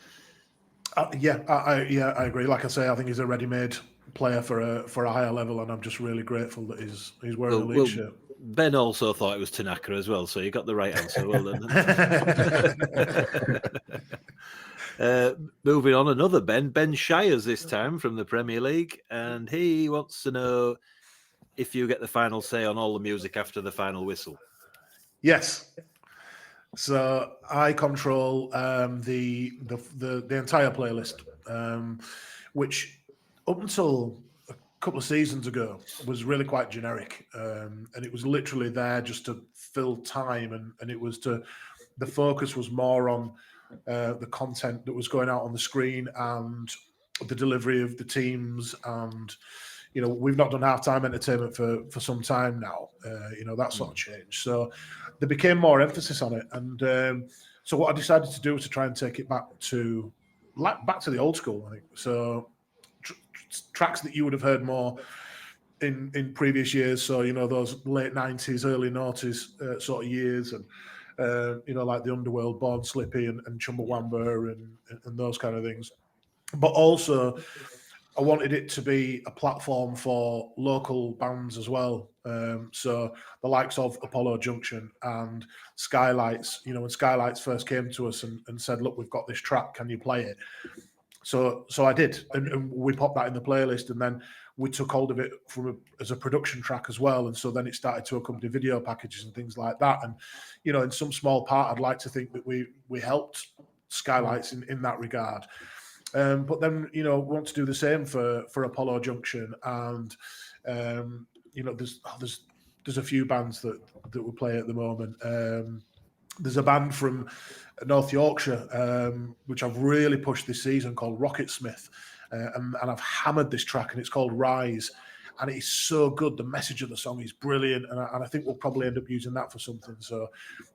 I agree. Like I say, I think he's a ready-made player for a higher level, and I'm just really grateful that he's wearing the Leeds shirt. Ben also thought it was Tanaka as well, so you got the right answer. Well done. Moving on, another Ben Shires this time from the Premier League, and he wants to know if you get the final say on all the music after the final whistle. Yes. So I control the entire playlist, which up until a couple of seasons ago was really quite generic, and it was literally there just to fill time, and it was the focus was more on the content that was going out on the screen and the delivery of the teams, and you know, we've not done half-time entertainment for some time now. You know, that sort of changed. So there became more emphasis on it. And so what I decided to do was to try and take it back to the old school, I think. So tracks that you would have heard more in previous years. So, you know, those late 90s, early noughties sort of years. And, you know, like the Underworld, Born Slippy and Chumbawamba and those kind of things. But also, I wanted it to be a platform for local bands as well. So the likes of Apollo Junction and Skylights, you know, when Skylights first came to us and said, look, we've got this track, can you play it? So I did, and we popped that in the playlist, and then we took hold of it as a production track as well. And so then it started to accompany video packages and things like that. And, you know, in some small part, I'd like to think that we helped Skylights in that regard. But then, you know, we want to do the same for Apollo Junction, and you know, there's a few bands that we play at the moment. There's a band from North Yorkshire which I've really pushed this season called Rocketsmith, and I've hammered this track, and it's called Rise. And it's so good. The message of the song is brilliant, and I think we'll probably end up using that for something. So,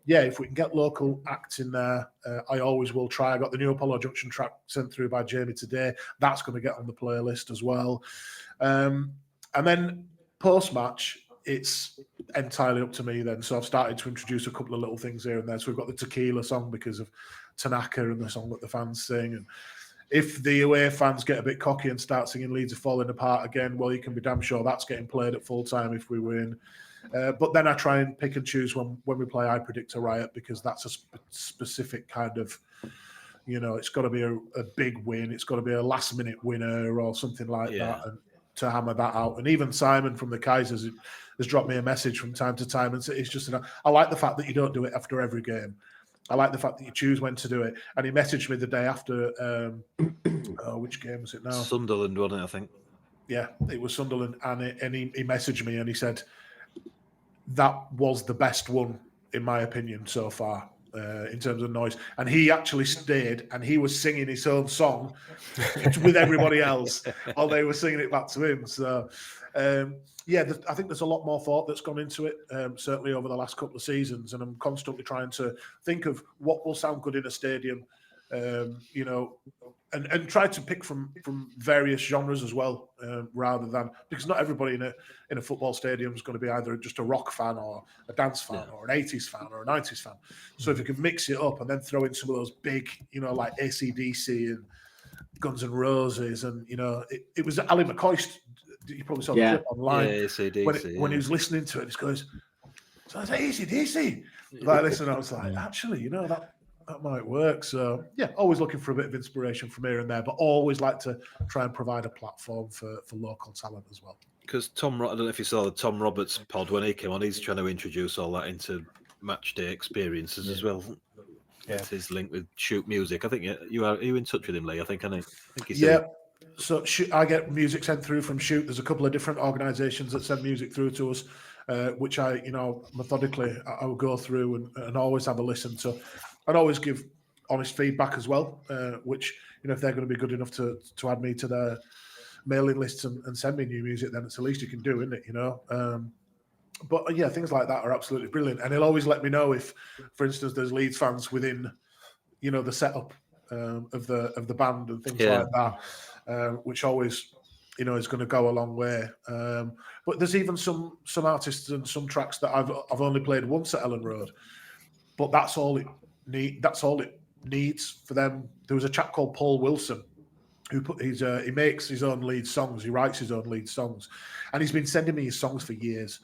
yeah, if we can get local acts in there, I always will try. I got the new Apollo Junction track sent through by Jamie today. That's going to get on the playlist as well. And then post-match, it's entirely up to me then. So I've started to introduce a couple of little things here and there. So we've got the Tequila song because of Tanaka and the song that the fans sing, and if the away fans get a bit cocky and start singing Leeds are falling apart again, well, you can be damn sure that's getting played at full time if we win. But then I try and pick and choose when we play I Predict a Riot, because that's a specific kind of, you know, it's got to be a big win. It's got to be a last minute winner or something like that, and to hammer that out. And even Simon from the Kaisers has dropped me a message from time to time, and it's just, I like the fact that you don't do it after every game. I like the fact that you choose when to do it. And he messaged me the day after, which game was it now? Sunderland, wasn't it, I think? Yeah, it was Sunderland. And he messaged me and he said, that was the best one, in my opinion, so far, in terms of noise. And he actually stayed and he was singing his own song with everybody else while they were singing it back to him. So, I think there's a lot more thought that's gone into it, certainly over the last couple of seasons, and I'm constantly trying to think of what will sound good in a stadium, and try to pick from various genres as well, rather than, because not everybody in a football stadium is going to be either just a rock fan or a dance fan or an 80s fan or a 90s fan. So if you can mix it up and then throw in some of those big, like AC/DC and Guns N' Roses, and it was Ali McCoy. You probably saw the clip online when he was listening to it. He goes, "So it's AC/DC." Like this, and I was like, "Actually, that might work." So always looking for a bit of inspiration from here and there, but always like to try and provide a platform for local talent as well. Because I don't know if you saw the Tom Roberts pod when he came on. He's trying to introduce all that into match day experiences as well. That's his link with Shoot Music. I think you are in touch with him, Lee? I think he said. So I get music sent through from Shoot. There's a couple of different organisations that send music through to us, which I, methodically I will go through and always have a listen to, and always give honest feedback as well. Which if they're going to be good enough to add me to their mailing lists and send me new music, then it's the least you can do, isn't it? But things like that are absolutely brilliant, and he'll always let me know if, for instance, there's Leeds fans within, the setup of the band and things like that, which always, is going to go a long way. But there's even some artists and some tracks that I've only played once at Elland Road, but that's all it needs for them. There was a chap called Paul Wilson who he makes his own lead songs. He writes his own lead songs, and he's been sending me his songs for years.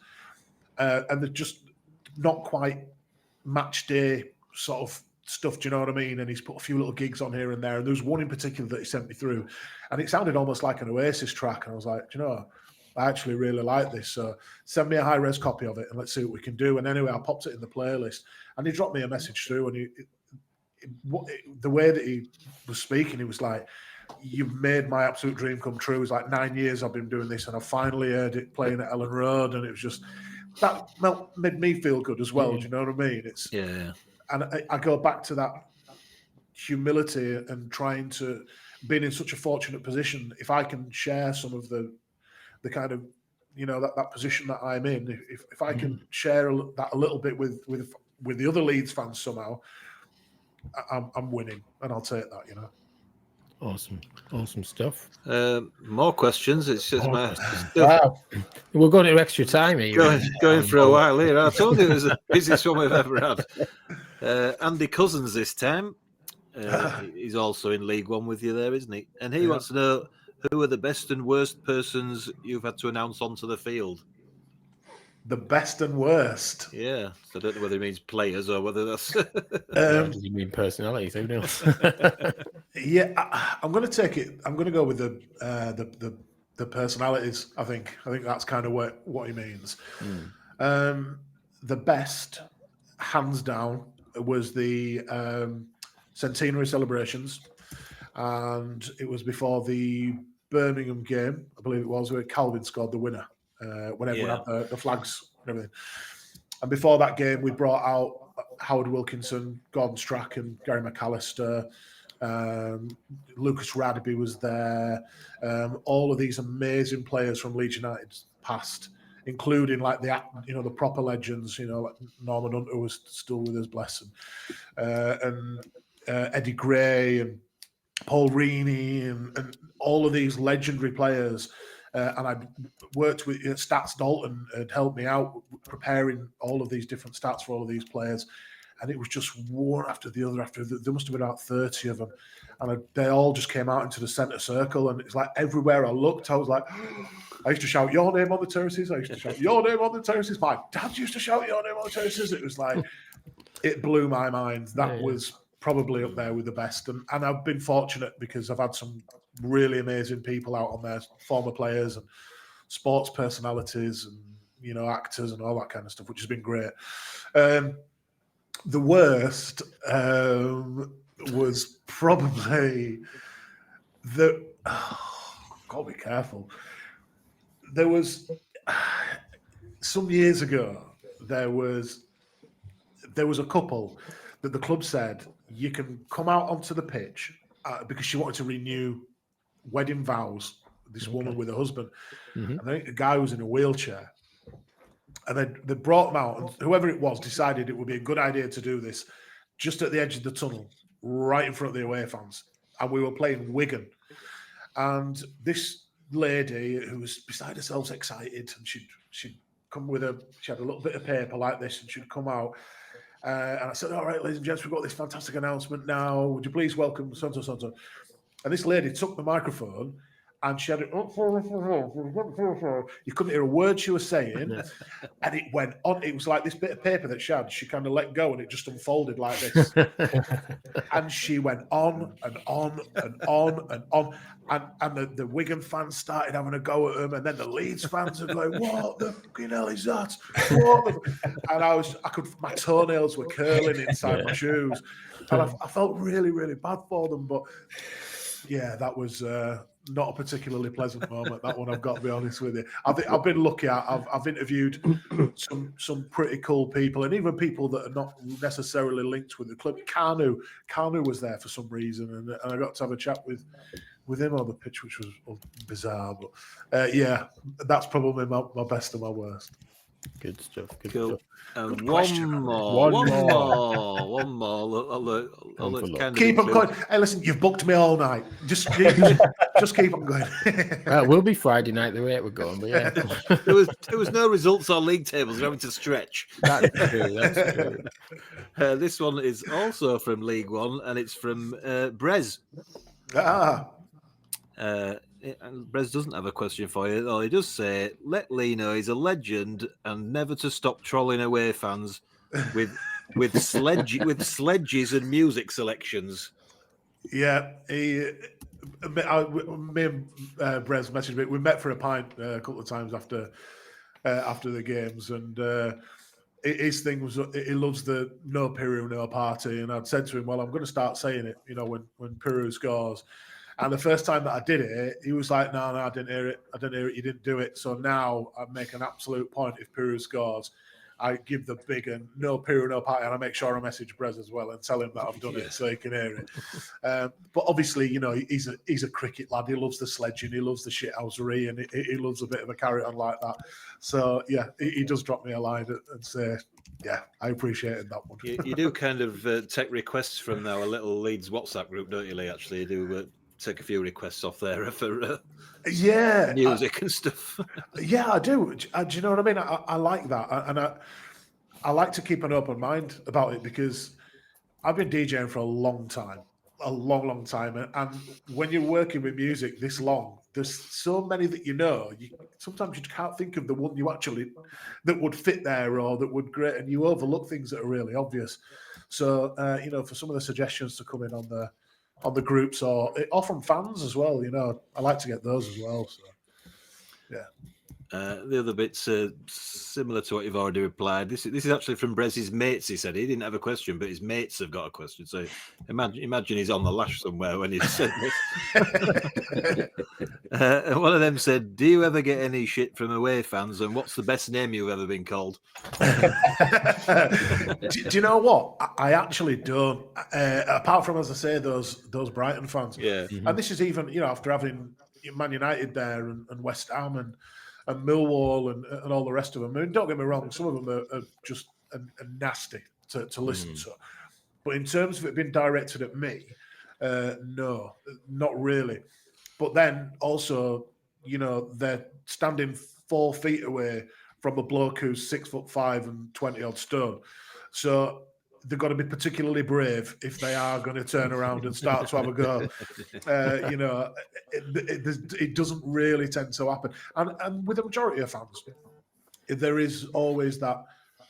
And they're just not quite match day sort of stuff, do you know what I mean? And he's put a few little gigs on here and there. And there was one in particular that he sent me through, and it sounded almost like an Oasis track. And I was like, I actually really like this. So send me a high-res copy of it and let's see what we can do. And anyway, I popped it in the playlist, and he dropped me a message through. And the way that he was speaking, he was like, "You've made my absolute dream come true." It was like 9 years I've been doing this, and I finally heard it playing at Elland Road, and it was just... that made me feel good as well. Do you know what I mean? It's and I go back to that humility and trying to being in such a fortunate position. If I can share some of the kind of that position that I'm in, if I can share that a little bit with the other Leeds fans somehow, I'm winning, and I'll take that. Awesome stuff. More questions. It's just wow. We're going to extra time here. Going for a while here. I told you it was the busiest one we've ever had. Andy Cousins this time. He's also in League One with you there, isn't he? And he wants to know, who are the best and worst persons you've had to announce onto the field? The best and worst. Yeah. So I don't know whether he means players or whether that's... does he mean personalities? Who knows? I'm going to take it. I'm going to go with the personalities. I think that's kind of what he means. The best, hands down, was the centenary celebrations, and it was before the Birmingham game, I believe it was, where Calvin scored the winner. When everyone had the flags and everything. And before that game, we brought out Howard Wilkinson, Gordon Strachan, Gary McAllister, Lucas Radby was there. All of these amazing players from Leeds United past, including like the proper legends, like Norman Hunter was still with us, bless him, and Eddie Gray and Paul Reaney and all of these legendary players. And I worked with Stats Dalton had helped me out preparing all of these different stats for all of these players. And it was just one after the other. There must have been about 30 of them. And they all just came out into the centre circle. And it's like everywhere I looked, I was like, I used to shout your name on the terraces. I used to shout your name on the terraces. My dad used to shout your name on the terraces. It was like, it blew my mind. That was probably up there with the best. And I've been fortunate because I've had some really amazing people out on there, former players and sports personalities and, actors and all that kind of stuff, which has been great. The worst was probably gotta be careful. There was some years ago, there was a couple that the club said, you can come out onto the pitch because she wanted to renew wedding vows this woman with a husband. And I think the guy was in a wheelchair. And they brought him out, and whoever it was decided it would be a good idea to do this just at the edge of the tunnel, right in front of the away fans. And we were playing Wigan. And this lady who was beside herself excited, and she'd come with she had a little bit of paper like this, and she'd come out. And I said, all right, ladies and gents, we've got this fantastic announcement now. Would you please welcome so-and-so, so-and-so? And this lady took the microphone, and she had it. You couldn't hear a word she was saying, and it went on. It was like this bit of paper that she had. She kind of let go, and it just unfolded like this. And she went on and on and on and on, and the Wigan fans started having a go at him, and then the Leeds fans are going, "What the fucking hell is that?" And my toenails were curling inside my shoes, and I felt really, really bad for them, but. Yeah, that was not a particularly pleasant moment. That one, I've got to be honest with you. I've been lucky. I've interviewed some pretty cool people, and even people that are not necessarily linked with the club. Kanu was there for some reason, and I got to have a chat with him on the pitch, which was bizarre. But yeah, that's probably my best and my worst. Good stuff. Good Cool. stuff. One more. Keep them going. Hey, listen, you've booked me all night. Just keep them going. It will be Friday night the way it we're going, but yeah. there was no results on league tables. We're having to stretch. That's true. This one is also from League One, and it's from Brez. Brez doesn't have a question for you, though. He does say, let Leigh know he's a legend and never to stop trolling away fans with sledges and music selections. Yeah, me and Brez messaged me. We met for a pint a couple of times after the games, and his thing was he loves the no Piru, no party. And I'd said to him, well, I'm going to start saying it, when Piru scores. And the first time that I did it, he was like, no, I didn't hear it. You didn't do it. So now I make an absolute point if Piru scores. I give the big and no Piru, no party, and I make sure I message Brez as well and tell him that I've done it so he can hear it. But obviously, he's a cricket lad. He loves the sledging. He loves the shithousery, and he loves a bit of a carry-on like that. So, yeah, he does drop me a line and say, yeah, I appreciated that one. You do kind of take requests from now a little Leeds WhatsApp group, don't you, Lee? Actually, you do take a few requests off there for music and stuff. Yeah, I do. Do you know what I mean? I like that, and I like to keep an open mind about it because I've been DJing for a long time, and when you're working with music this long, there's so many that sometimes you can't think of the one that would fit there or that would great, and you overlook things that are really obvious. So for some of the suggestions to come in on the groups or from fans as well, I like to get those as well. So, yeah. The other bits similar to what you've already replied. This is actually from Brez's mates. He said he didn't have a question, but his mates have got a question. So imagine he's on the lash somewhere when he said this. And one of them said, "Do you ever get any shit from away fans? And what's the best name you've ever been called?" do you know what? I actually don't. Apart from, as I say, those Brighton fans. Yeah. Mm-hmm. And this is even after having Man United there and West Ham and Millwall and all the rest of them. I mean, don't get me wrong, some of them are just nasty to listen to. But in terms of it being directed at me, no, not really. But then also, they're standing 4 feet away from a bloke who's 6'5" and 20 odd stone. So they've got to be particularly brave if they are going to turn around and start to have a go. It doesn't really tend to happen. And with the majority of fans, there is always that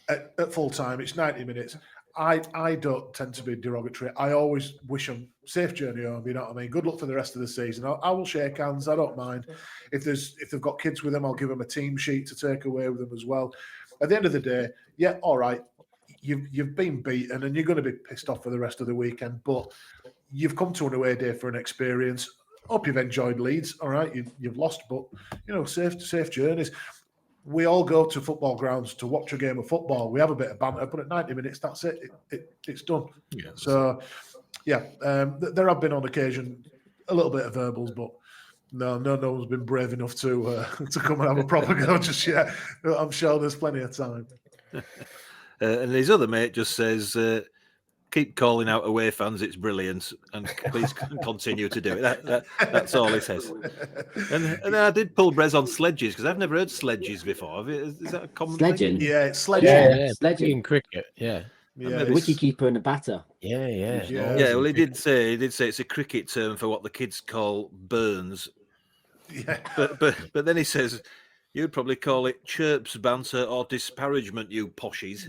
at full time, it's 90 minutes. I don't tend to be derogatory. I always wish them safe journey home, you know what I mean? Good luck for the rest of the season. I will shake hands, I don't mind. If they've got kids with them, I'll give them a team sheet to take away with them as well. At the end of the day, yeah, all right, you've been beaten and you're going to be pissed off for the rest of the weekend, but you've come to an away day for an experience. Hope you've enjoyed Leeds, all right? You've lost, but, safe journeys. We all go to football grounds to watch a game of football. We have a bit of banter, but at 90 minutes, that's it. It's done. Yeah. So, yeah, there have been on occasion a little bit of verbals, but No one's been brave enough to come and have a proper go just yet. I'm sure there's plenty of time. And his other mate just says, keep calling out away fans, it's brilliant, and please continue to do it. That's all he says. And I did pull Brez on sledges, because I've never heard sledges before. Is that a common Sledging? thing? Yeah, it's sledging. Yeah, sledging. in cricket. Yeah. Yeah, The wicketkeeper and the batter. Yeah. Yeah. Well, he did say it's a cricket term for what the kids call burns. Yeah. But then he says, you'd probably call it chirps, banter, or disparagement, you poshies.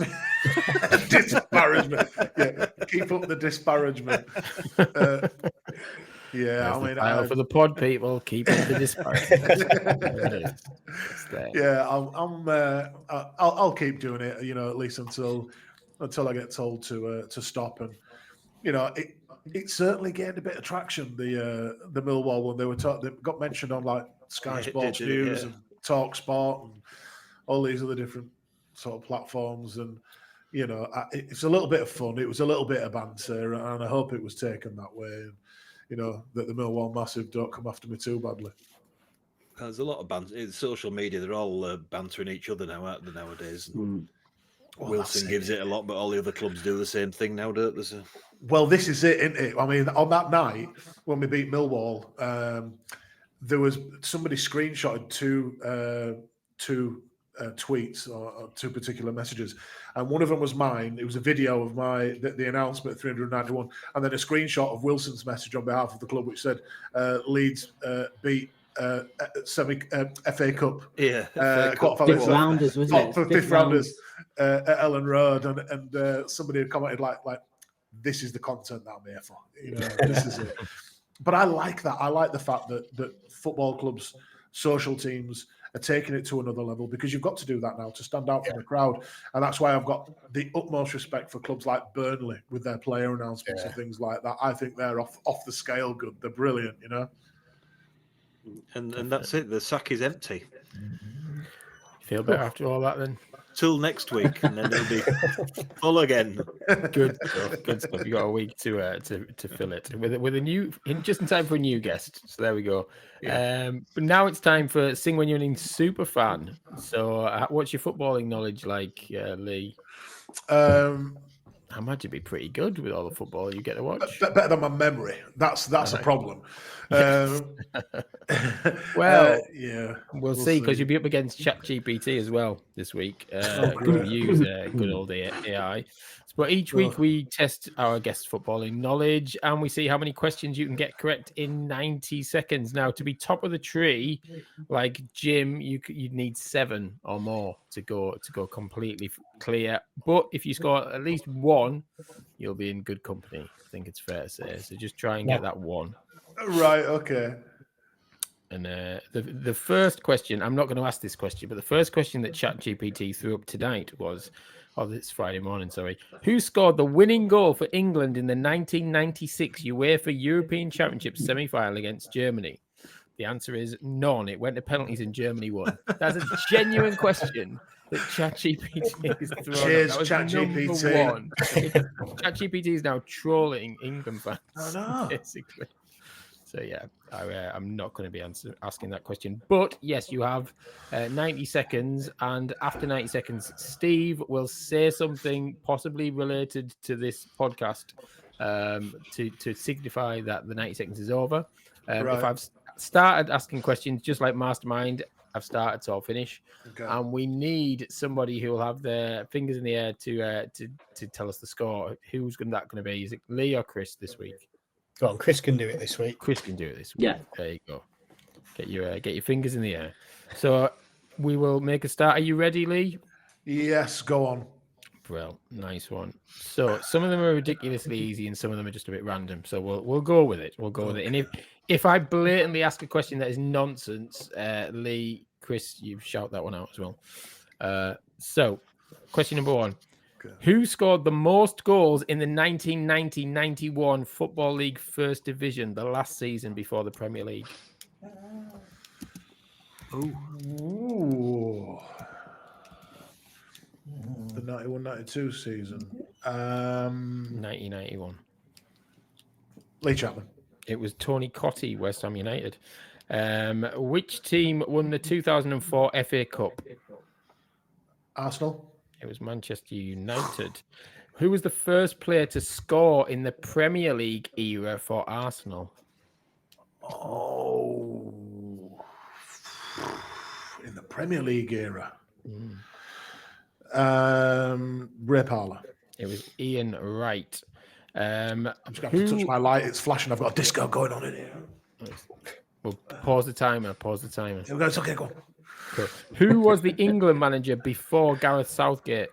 Disparagement. Yeah, keep up the disparagement. Yeah, I mean, for the pod people, keep up the disparagement. Yeah, I'll keep doing it. At least until I get told to stop. And it certainly gained a bit of traction. The Millwall one, they got mentioned on like Sky Sports News and Talk Sport and all these other different sort of platforms. And it's a little bit of fun. It was a little bit of banter, and I hope it was taken that way. And, that the Millwall Massive don't come after me too badly. There's a lot of banter. In social media, they're all bantering each other now, aren't they, nowadays? Wilson gives it a lot, but all the other clubs do the same thing now, don't they? So. Well, this is it, isn't it? I mean, on that night when we beat Millwall, there was somebody screenshotted two tweets or two particular messages, and one of them was mine. It was a video of the announcement at 391, and then a screenshot of Wilson's message on behalf of the club, which said Leeds beat FA Cup. Yeah, fifth rounders, wasn't it? Fifth rounders at Elland Road, and somebody had commented like, this is the content that I'm here for. This is it. But I like that. I like the fact that football clubs, social teams are taking it to another level, because you've got to do that now to stand out from the crowd. And that's why I've got the utmost respect for clubs like Burnley with their player announcements and things like that. I think they're off the scale good. They're brilliant, And that's it. The sack is empty. Feel better after all that then? Till next week, and then it'll be full again. Good stuff. You got a week to fill it with a new, just in time for a new guest. So there we go. Yeah. But now it's time for Sing When You're Winning Super Fan. So, what's your footballing knowledge like, Lee? I imagine it'd be pretty good with all the football you get to watch. Better than my memory. That's a problem. We'll see, because you'll be up against ChatGPT as well this week. Good use good old AI. But each week we test our guests' footballing knowledge, and we see how many questions you can get correct in 90 seconds. Now, to be top of the tree, like Jim, you'd need 7 or more to go completely clear. But if you score at least 1, you'll be in good company. I think it's fair to say. So just try and get that 1. Right. Okay. And the first question, I'm not going to ask this question, but the first question that ChatGPT threw up tonight was, it's Friday morning, sorry. Who scored the winning goal for England in the 1996 UEFA European Championship semi-final against Germany? The answer is none. It went to penalties and Germany won. That's a genuine question that ChatGPT is throwing. Cheers, ChatGPT. ChatGPT is now trolling England fans, basically. So, yeah, I'm not going to be asking that question. But, yes, you have 90 seconds. And after 90 seconds, Steve will say something possibly related to this podcast to signify that the 90 seconds is over. If I've started asking questions, just like Mastermind, I've started, so I'll finish. Okay. And we need somebody who will have their fingers in the air to tell us the score. Who's that going to be? Is it Lee or Chris this week? Go on, Chris can do it this week. Yeah. There you go. Get your fingers in the air. So we will make a start. Are you ready, Lee? Yes, go on. Well, nice one. So some of them are ridiculously easy and some of them are just a bit random. So we'll go with it. And if I blatantly ask a question that is nonsense, Lee, Chris, you shout that one out as well. So question number 1. Okay. Who scored the most goals in the 1990-91 Football League First Division, the last season before the Premier League? Ooh. The 91-92 season. 1991. Lee Chapman. It was Tony Cottee, West Ham United. Which team won the 2004 FA Cup? Arsenal. It was Manchester United. Who was the first player to score in the Premier League era for Arsenal? Oh, in the Premier League era. Ray Parlour. It was Ian Wright. I'm just going to have to touch my light. It's flashing. I've got a disco going on in here. We'll pause the timer. Here we go. It's okay. Go on. Cool. Who was the England manager before Gareth Southgate?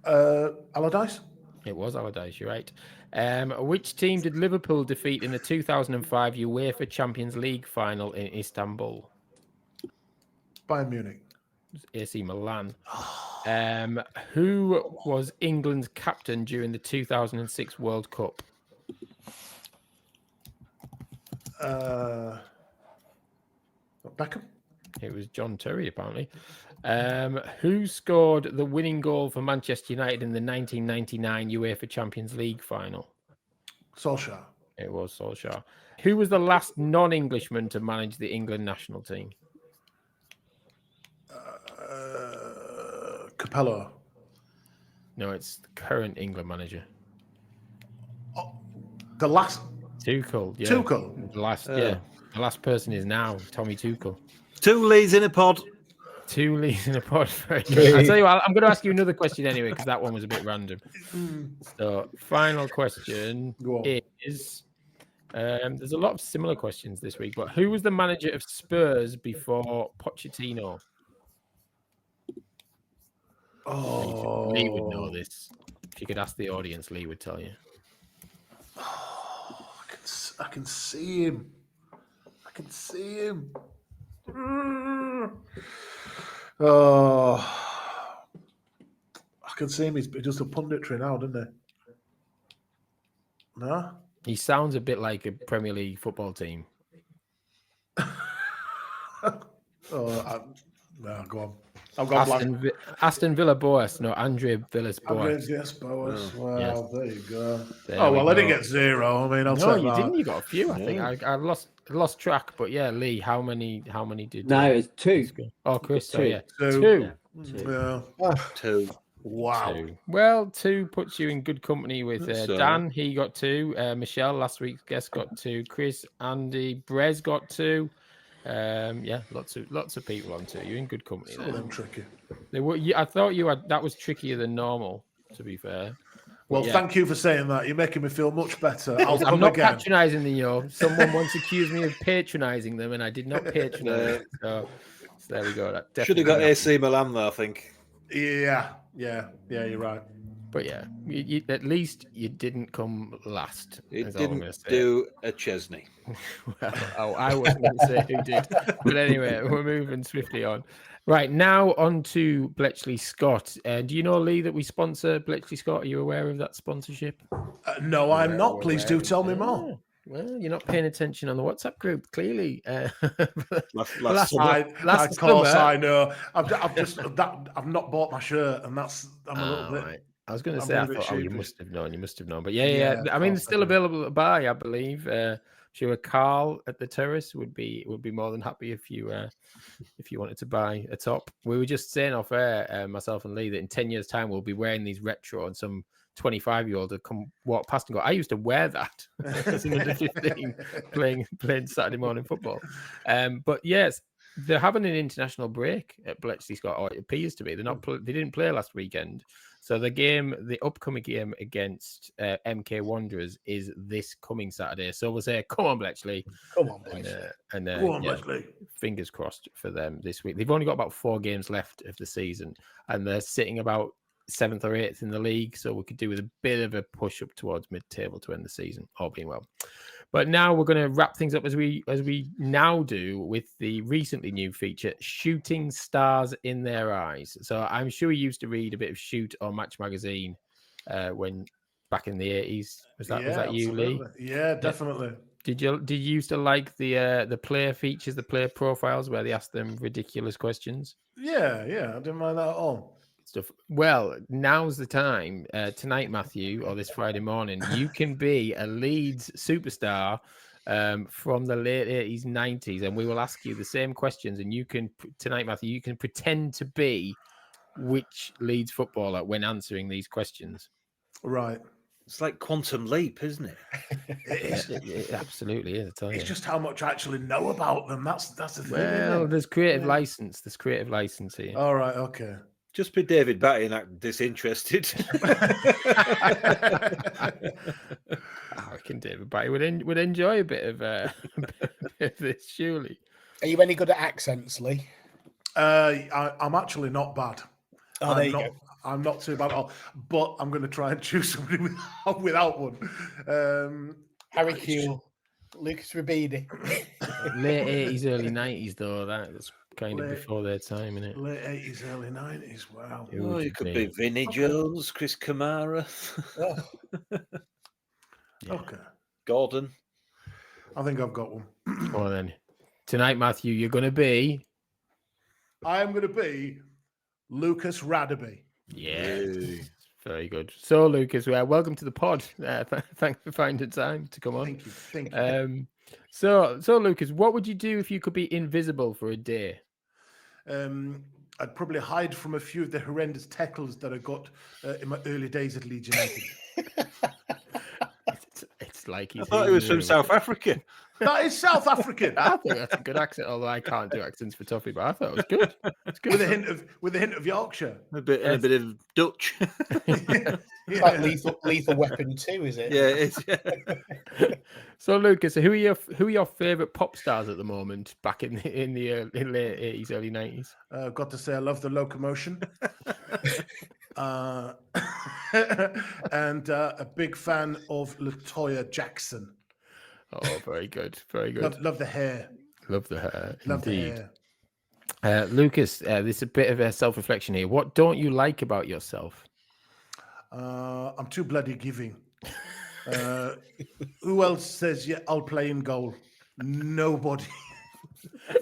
Allardyce. It was Allardyce, you're right. Which team did Liverpool defeat in the 2005 UEFA Champions League final in Istanbul? Bayern Munich. AC Milan. Who was England's captain during the 2006 World Cup? Beckham. It was John Terry, apparently. Who scored the winning goal for Manchester United in the 1999 UEFA Champions League final? Solskjaer. It was Solskjaer. Who was the last non-Englishman to manage the England national team? Capello. No, it's the current England manager. The last. Tuchel. Yeah. Tuchel. The last person is now Tommy Tuchel. 2 leads in a pod. 2 leads in a pod. Very good. I'll tell you what, I'm going to ask you another question anyway, because that one was a bit random. So, final question is, there's a lot of similar questions this week, but who was the manager of Spurs before Pochettino? Lee would know this. If you could ask the audience, Lee would tell you. I can see him. Oh, I can see him. He's just a punditry now, doesn't he? No? He sounds a bit like a Premier League football team. No, go on. I've got Aston Villa Boas. No, Andre Villas Boas. Boas. Well, Yes. there you go. There I we didn't go. get 0. I mean, I'll No, take you that. didn't. You got a few. I think I lost track. But yeah, Lee, how many did? No, it's 2. Oh, Chris. Two. So yeah, 2. Yeah, 2. Yeah. 2. Wow. 2. Well, 2 puts you in good company with So- Dan. He got 2. Michelle, last week's guest, got 2. Chris, Andy, Brez got 2. Yeah, lots of people on 2. You're in good company Some there. of them tricky. I thought you had that was trickier than normal. To be fair. Well, Yeah. thank you for saying that. You're making me feel much better. I'll I'm come not again. patronising them, yo. Someone once accused me of patronising them, and I did not patronise them. So there we go. That Should definitely have got happened. AC Milan, though, I think. Yeah, you're right. But yeah, at least you didn't come last. It is all I'm didn't gonna say. do a Chesney. Well, I wasn't going to say who did. But anyway, we're moving swiftly on. Right, now on to Bletchley Scott. Do you know, Lee, that we sponsor Bletchley Scott? Are you aware of that sponsorship? No, I'm not. Please do tell me more. Well, you're not paying attention on the WhatsApp group, clearly. Last summer. Of course, I know. I've not bought my shirt, and I'm a little bit. Right. I was going to I'm say, I a bit thought, you sheepish. must have known. You must have known. But yeah. I mean, it's still available to buy, I believe. Sure, Carl at the Terrace would be more than happy if you wanted to buy a top. We were just saying off air, myself and Lee, that in 10 years' time we'll be wearing these retro, and some 25-year-old will come walk past and go, "I used to wear that as an under 15 playing Saturday morning football." But yes, they're having an international break at Bletchley Scott, or it appears to be. They didn't play last weekend. So the upcoming game against MK Wanderers is this coming Saturday. So we'll say, come on, Bletchley. Come on, boys. And Go on, Bletchley. fingers crossed for them this week. They've only got about 4 games left of the season, and they're sitting about 7th or 8th in the league. So we could do with a bit of a push up towards mid-table to end the season, all being well. But now we're going to wrap things up as we now do with the recently new feature, Shooting Stars in Their Eyes. So I'm sure you used to read a bit of Shoot or Match magazine when back in the 80s. Was that you, Lee? Yeah, definitely. Did you used to like the player features, the player profiles where they asked them ridiculous questions? Yeah, I didn't mind that at all. Stuff. Well, now's the time. Tonight, Matthew, or this Friday morning, you can be a Leeds superstar from the late 80s, 90s, and we will ask you the same questions. And you can tonight, Matthew, you can pretend to be which Leeds footballer when answering these questions. Right. It's like Quantum Leap, isn't it? It absolutely is. I tell you. It's just how much I actually know about them. That's the thing. Well, Isn't it? there's creative license. There's creative license here. All right. Okay. Just be David Batty and act disinterested. I reckon David Batty would enjoy a bit of this, surely. Are you any good at accents, Lee? I'm actually not bad. Oh, there you go. I'm not too bad at all. But I'm going to try and choose somebody without one. Harry Kewell, Lucas Rabidi. Late 80s, early 90s, though. That's kind of before their time, isn't it? Late 80s, early 90s. Wow. Oh, you could be Vinnie Jones, Chris Kamara. Okay. Gordon. I think I've got one. Well, then. Tonight, Matthew, you're going to be... I am going to be Lucas Radaby. Yeah. Very good. So, Lucas, welcome to the pod. Thanks for finding time to come on. Thank you. So, Lucas, what would you do if you could be invisible for a day? I'd probably hide from a few of the horrendous tackles that I got in my early days at Leeds United. It's like I thought he was from South Africa. That is South African. I think that's a good accent, although I can't do accents for Toffee, but I thought it was good. It's good. With a hint of Yorkshire. A bit of Dutch. It's like Lethal Weapon 2, is it? Yeah, it is. Yeah. So, Lucas, who are your favourite pop stars at the moment? Back in the late 80s, early 90s. Got to say, I love the Locomotion. And a big fan of LaToya Jackson. Oh, very good, very good. Love the hair. Love the hair. Love indeed. the hair. Lucas, this is a bit of a self-reflection here. What don't you like about yourself? I'm too bloody giving. Who else says, yeah, I'll play in goal? Nobody.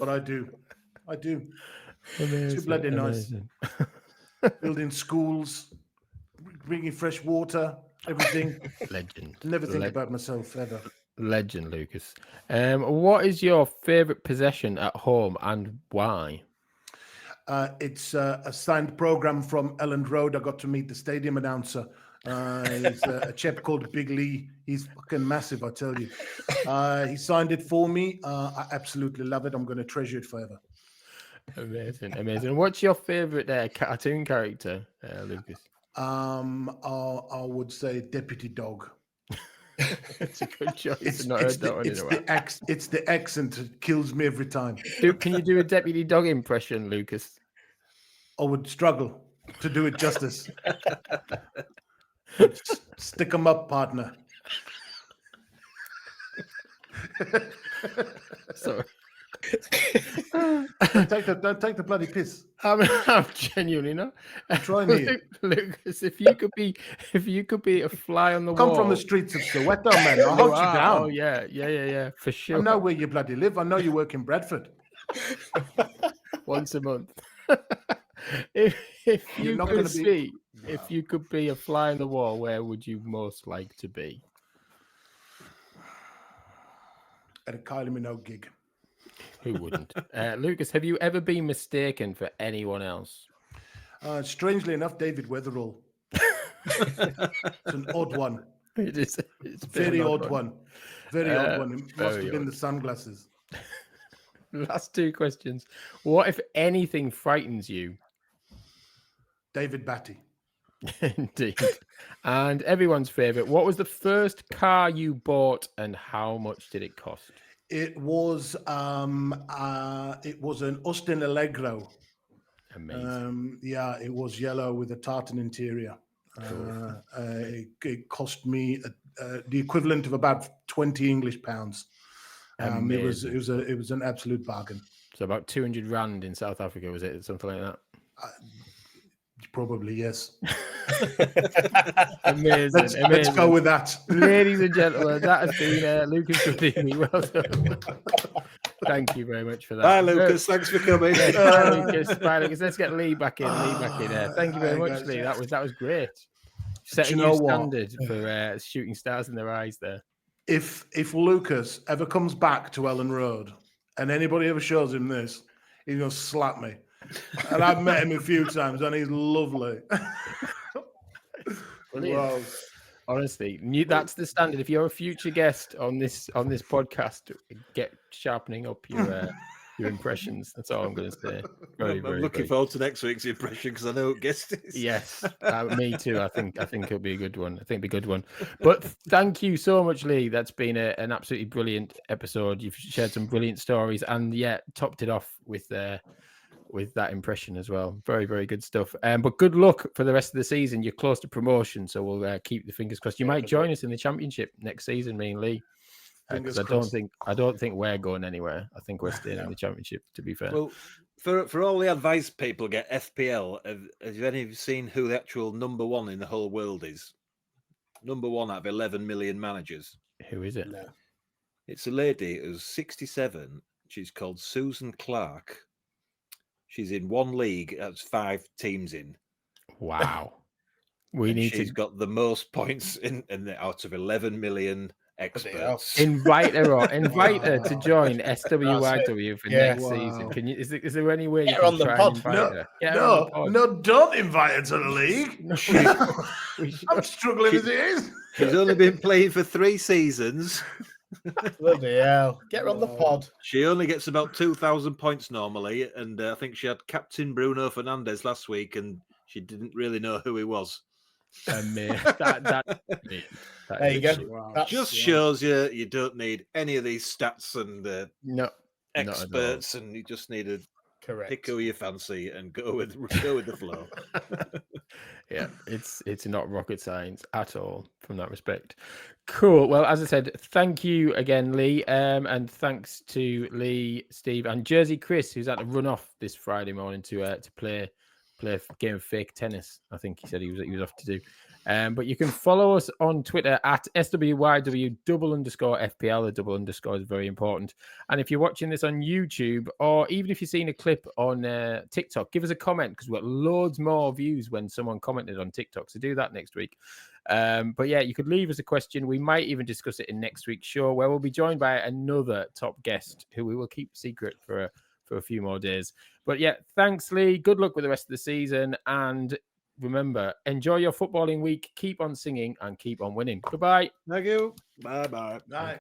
But I do. Amazing, Too bloody nice. amazing. Building schools, bringing fresh water, everything. Legend. Never think about myself ever. Legend, Lucas. What is your favourite possession at home and why? It's a signed program from Elland Road. I got to meet the stadium announcer. He's a chap called Big Leigh. He's fucking massive, I tell you. He signed it for me. I absolutely love it. I'm going to treasure it forever. Amazing, amazing. What's your favourite cartoon character, Lucas? I would say Deputy Dog. It's a good choice. It's the accent that kills me every time. Can you do a Deputy Dog impression, Lucas? I would struggle to do it justice. Stick 'em up, partner. Sorry. Don't take the bloody piss. I'm genuinely not. Try me, Lucas. If you could be a fly on the wall. Come from the streets of Soweto, man. I'll hold you down. Oh yeah, for sure. I know where you bloody live. I know you work in Bradford. Once a month. If you could be a fly on the wall, where would you most like to be? At a Kylie Minogue gig. Who wouldn't? Lucas, have you ever been mistaken for anyone else? Strangely enough, David Weatherall. It's an odd one. It is. It's very odd one. Very odd one. It must have been odd. the sunglasses. Last two questions. What, if anything, frightens you? David Batty. Indeed. And everyone's favourite. What was the first car you bought and how much did it cost? It was an Austin Allegro. Amazing. It was yellow with a tartan interior. It cost me the equivalent of about 20 English pounds. It was an absolute bargain. So about 200 rand in South Africa, was it? Something like that? Probably, yes. Amazing. Let's go with that. Ladies and gentlemen, that has been Lucas Radimi. Well done. Thank you very much for that. Bye, Lucas. Thanks for coming. Bye, Lucas. Let's get Lee back in. Thank you very much, Lee. That was great. Setting a new standard for shooting stars in their eyes there. if Lucas ever comes back to Elland Road and anybody ever shows him this, he's going to slap me. And I've met him a few times, and he's lovely. Wow. Honestly, that's the standard. If you're a future guest on this podcast, get sharpening up your impressions. That's all I'm going to say. I'm looking forward to next week's impression because I know what guest it is. Yes, me too. I think it'll be a good one. But thank you so much, Leigh. That's been an absolutely brilliant episode. You've shared some brilliant stories, and topped it off with that impression as well. Very, very good stuff. But good luck for the rest of the season. You're close to promotion, so we'll keep the fingers crossed. You might join us in the championship next season, me and Leigh. Because I don't think we're going anywhere. I think we're staying in the championship. To be fair. Well, for all the advice people get, FPL. Have you any seen who the actual number one in the whole world is? Number one out of 11 million managers. Who is it? No. It's a lady who's 67. She's called Susan Clark. She's in one league. That's 5 teams in. Wow. She's got the most points out of 11 million experts. Invite her to join SWYW for next season. Can you? Is there any way you can on the try pod? and invite her? No, don't invite her to the league. I'm struggling as it is. She's only been playing for 3 seasons. Bloody hell. Get her on the pod. She only gets about 2,000 points normally, and I think she had Captain Bruno Fernandes last week, and she didn't really know who he was. There you go. Wow. Just shows you don't need any of these stats and no experts, and you just need to pick who you fancy and go with the flow. Yeah, it's not rocket science at all from that respect. Cool. Well, as I said, thank you again, Leigh, and thanks to Leigh, Steve, and Jersey Chris, who's had to run off this Friday morning to play a game of fake tennis. I think he said he was off to do. But you can follow us on Twitter at SWYW_FPL. The double underscore is very important. And if you're watching this on YouTube, or even if you've seen a clip on TikTok, give us a comment, because we've got loads more views when someone commented on TikTok. So do that next week. But yeah, you could leave us a question. We might even discuss it in next week's show, where we'll be joined by another top guest who we will keep secret for a few more days. But yeah, thanks, Leigh. Good luck with the rest of the season. And remember, enjoy your footballing week. Keep on singing and keep on winning. Goodbye. Thank you. Bye-bye. Bye.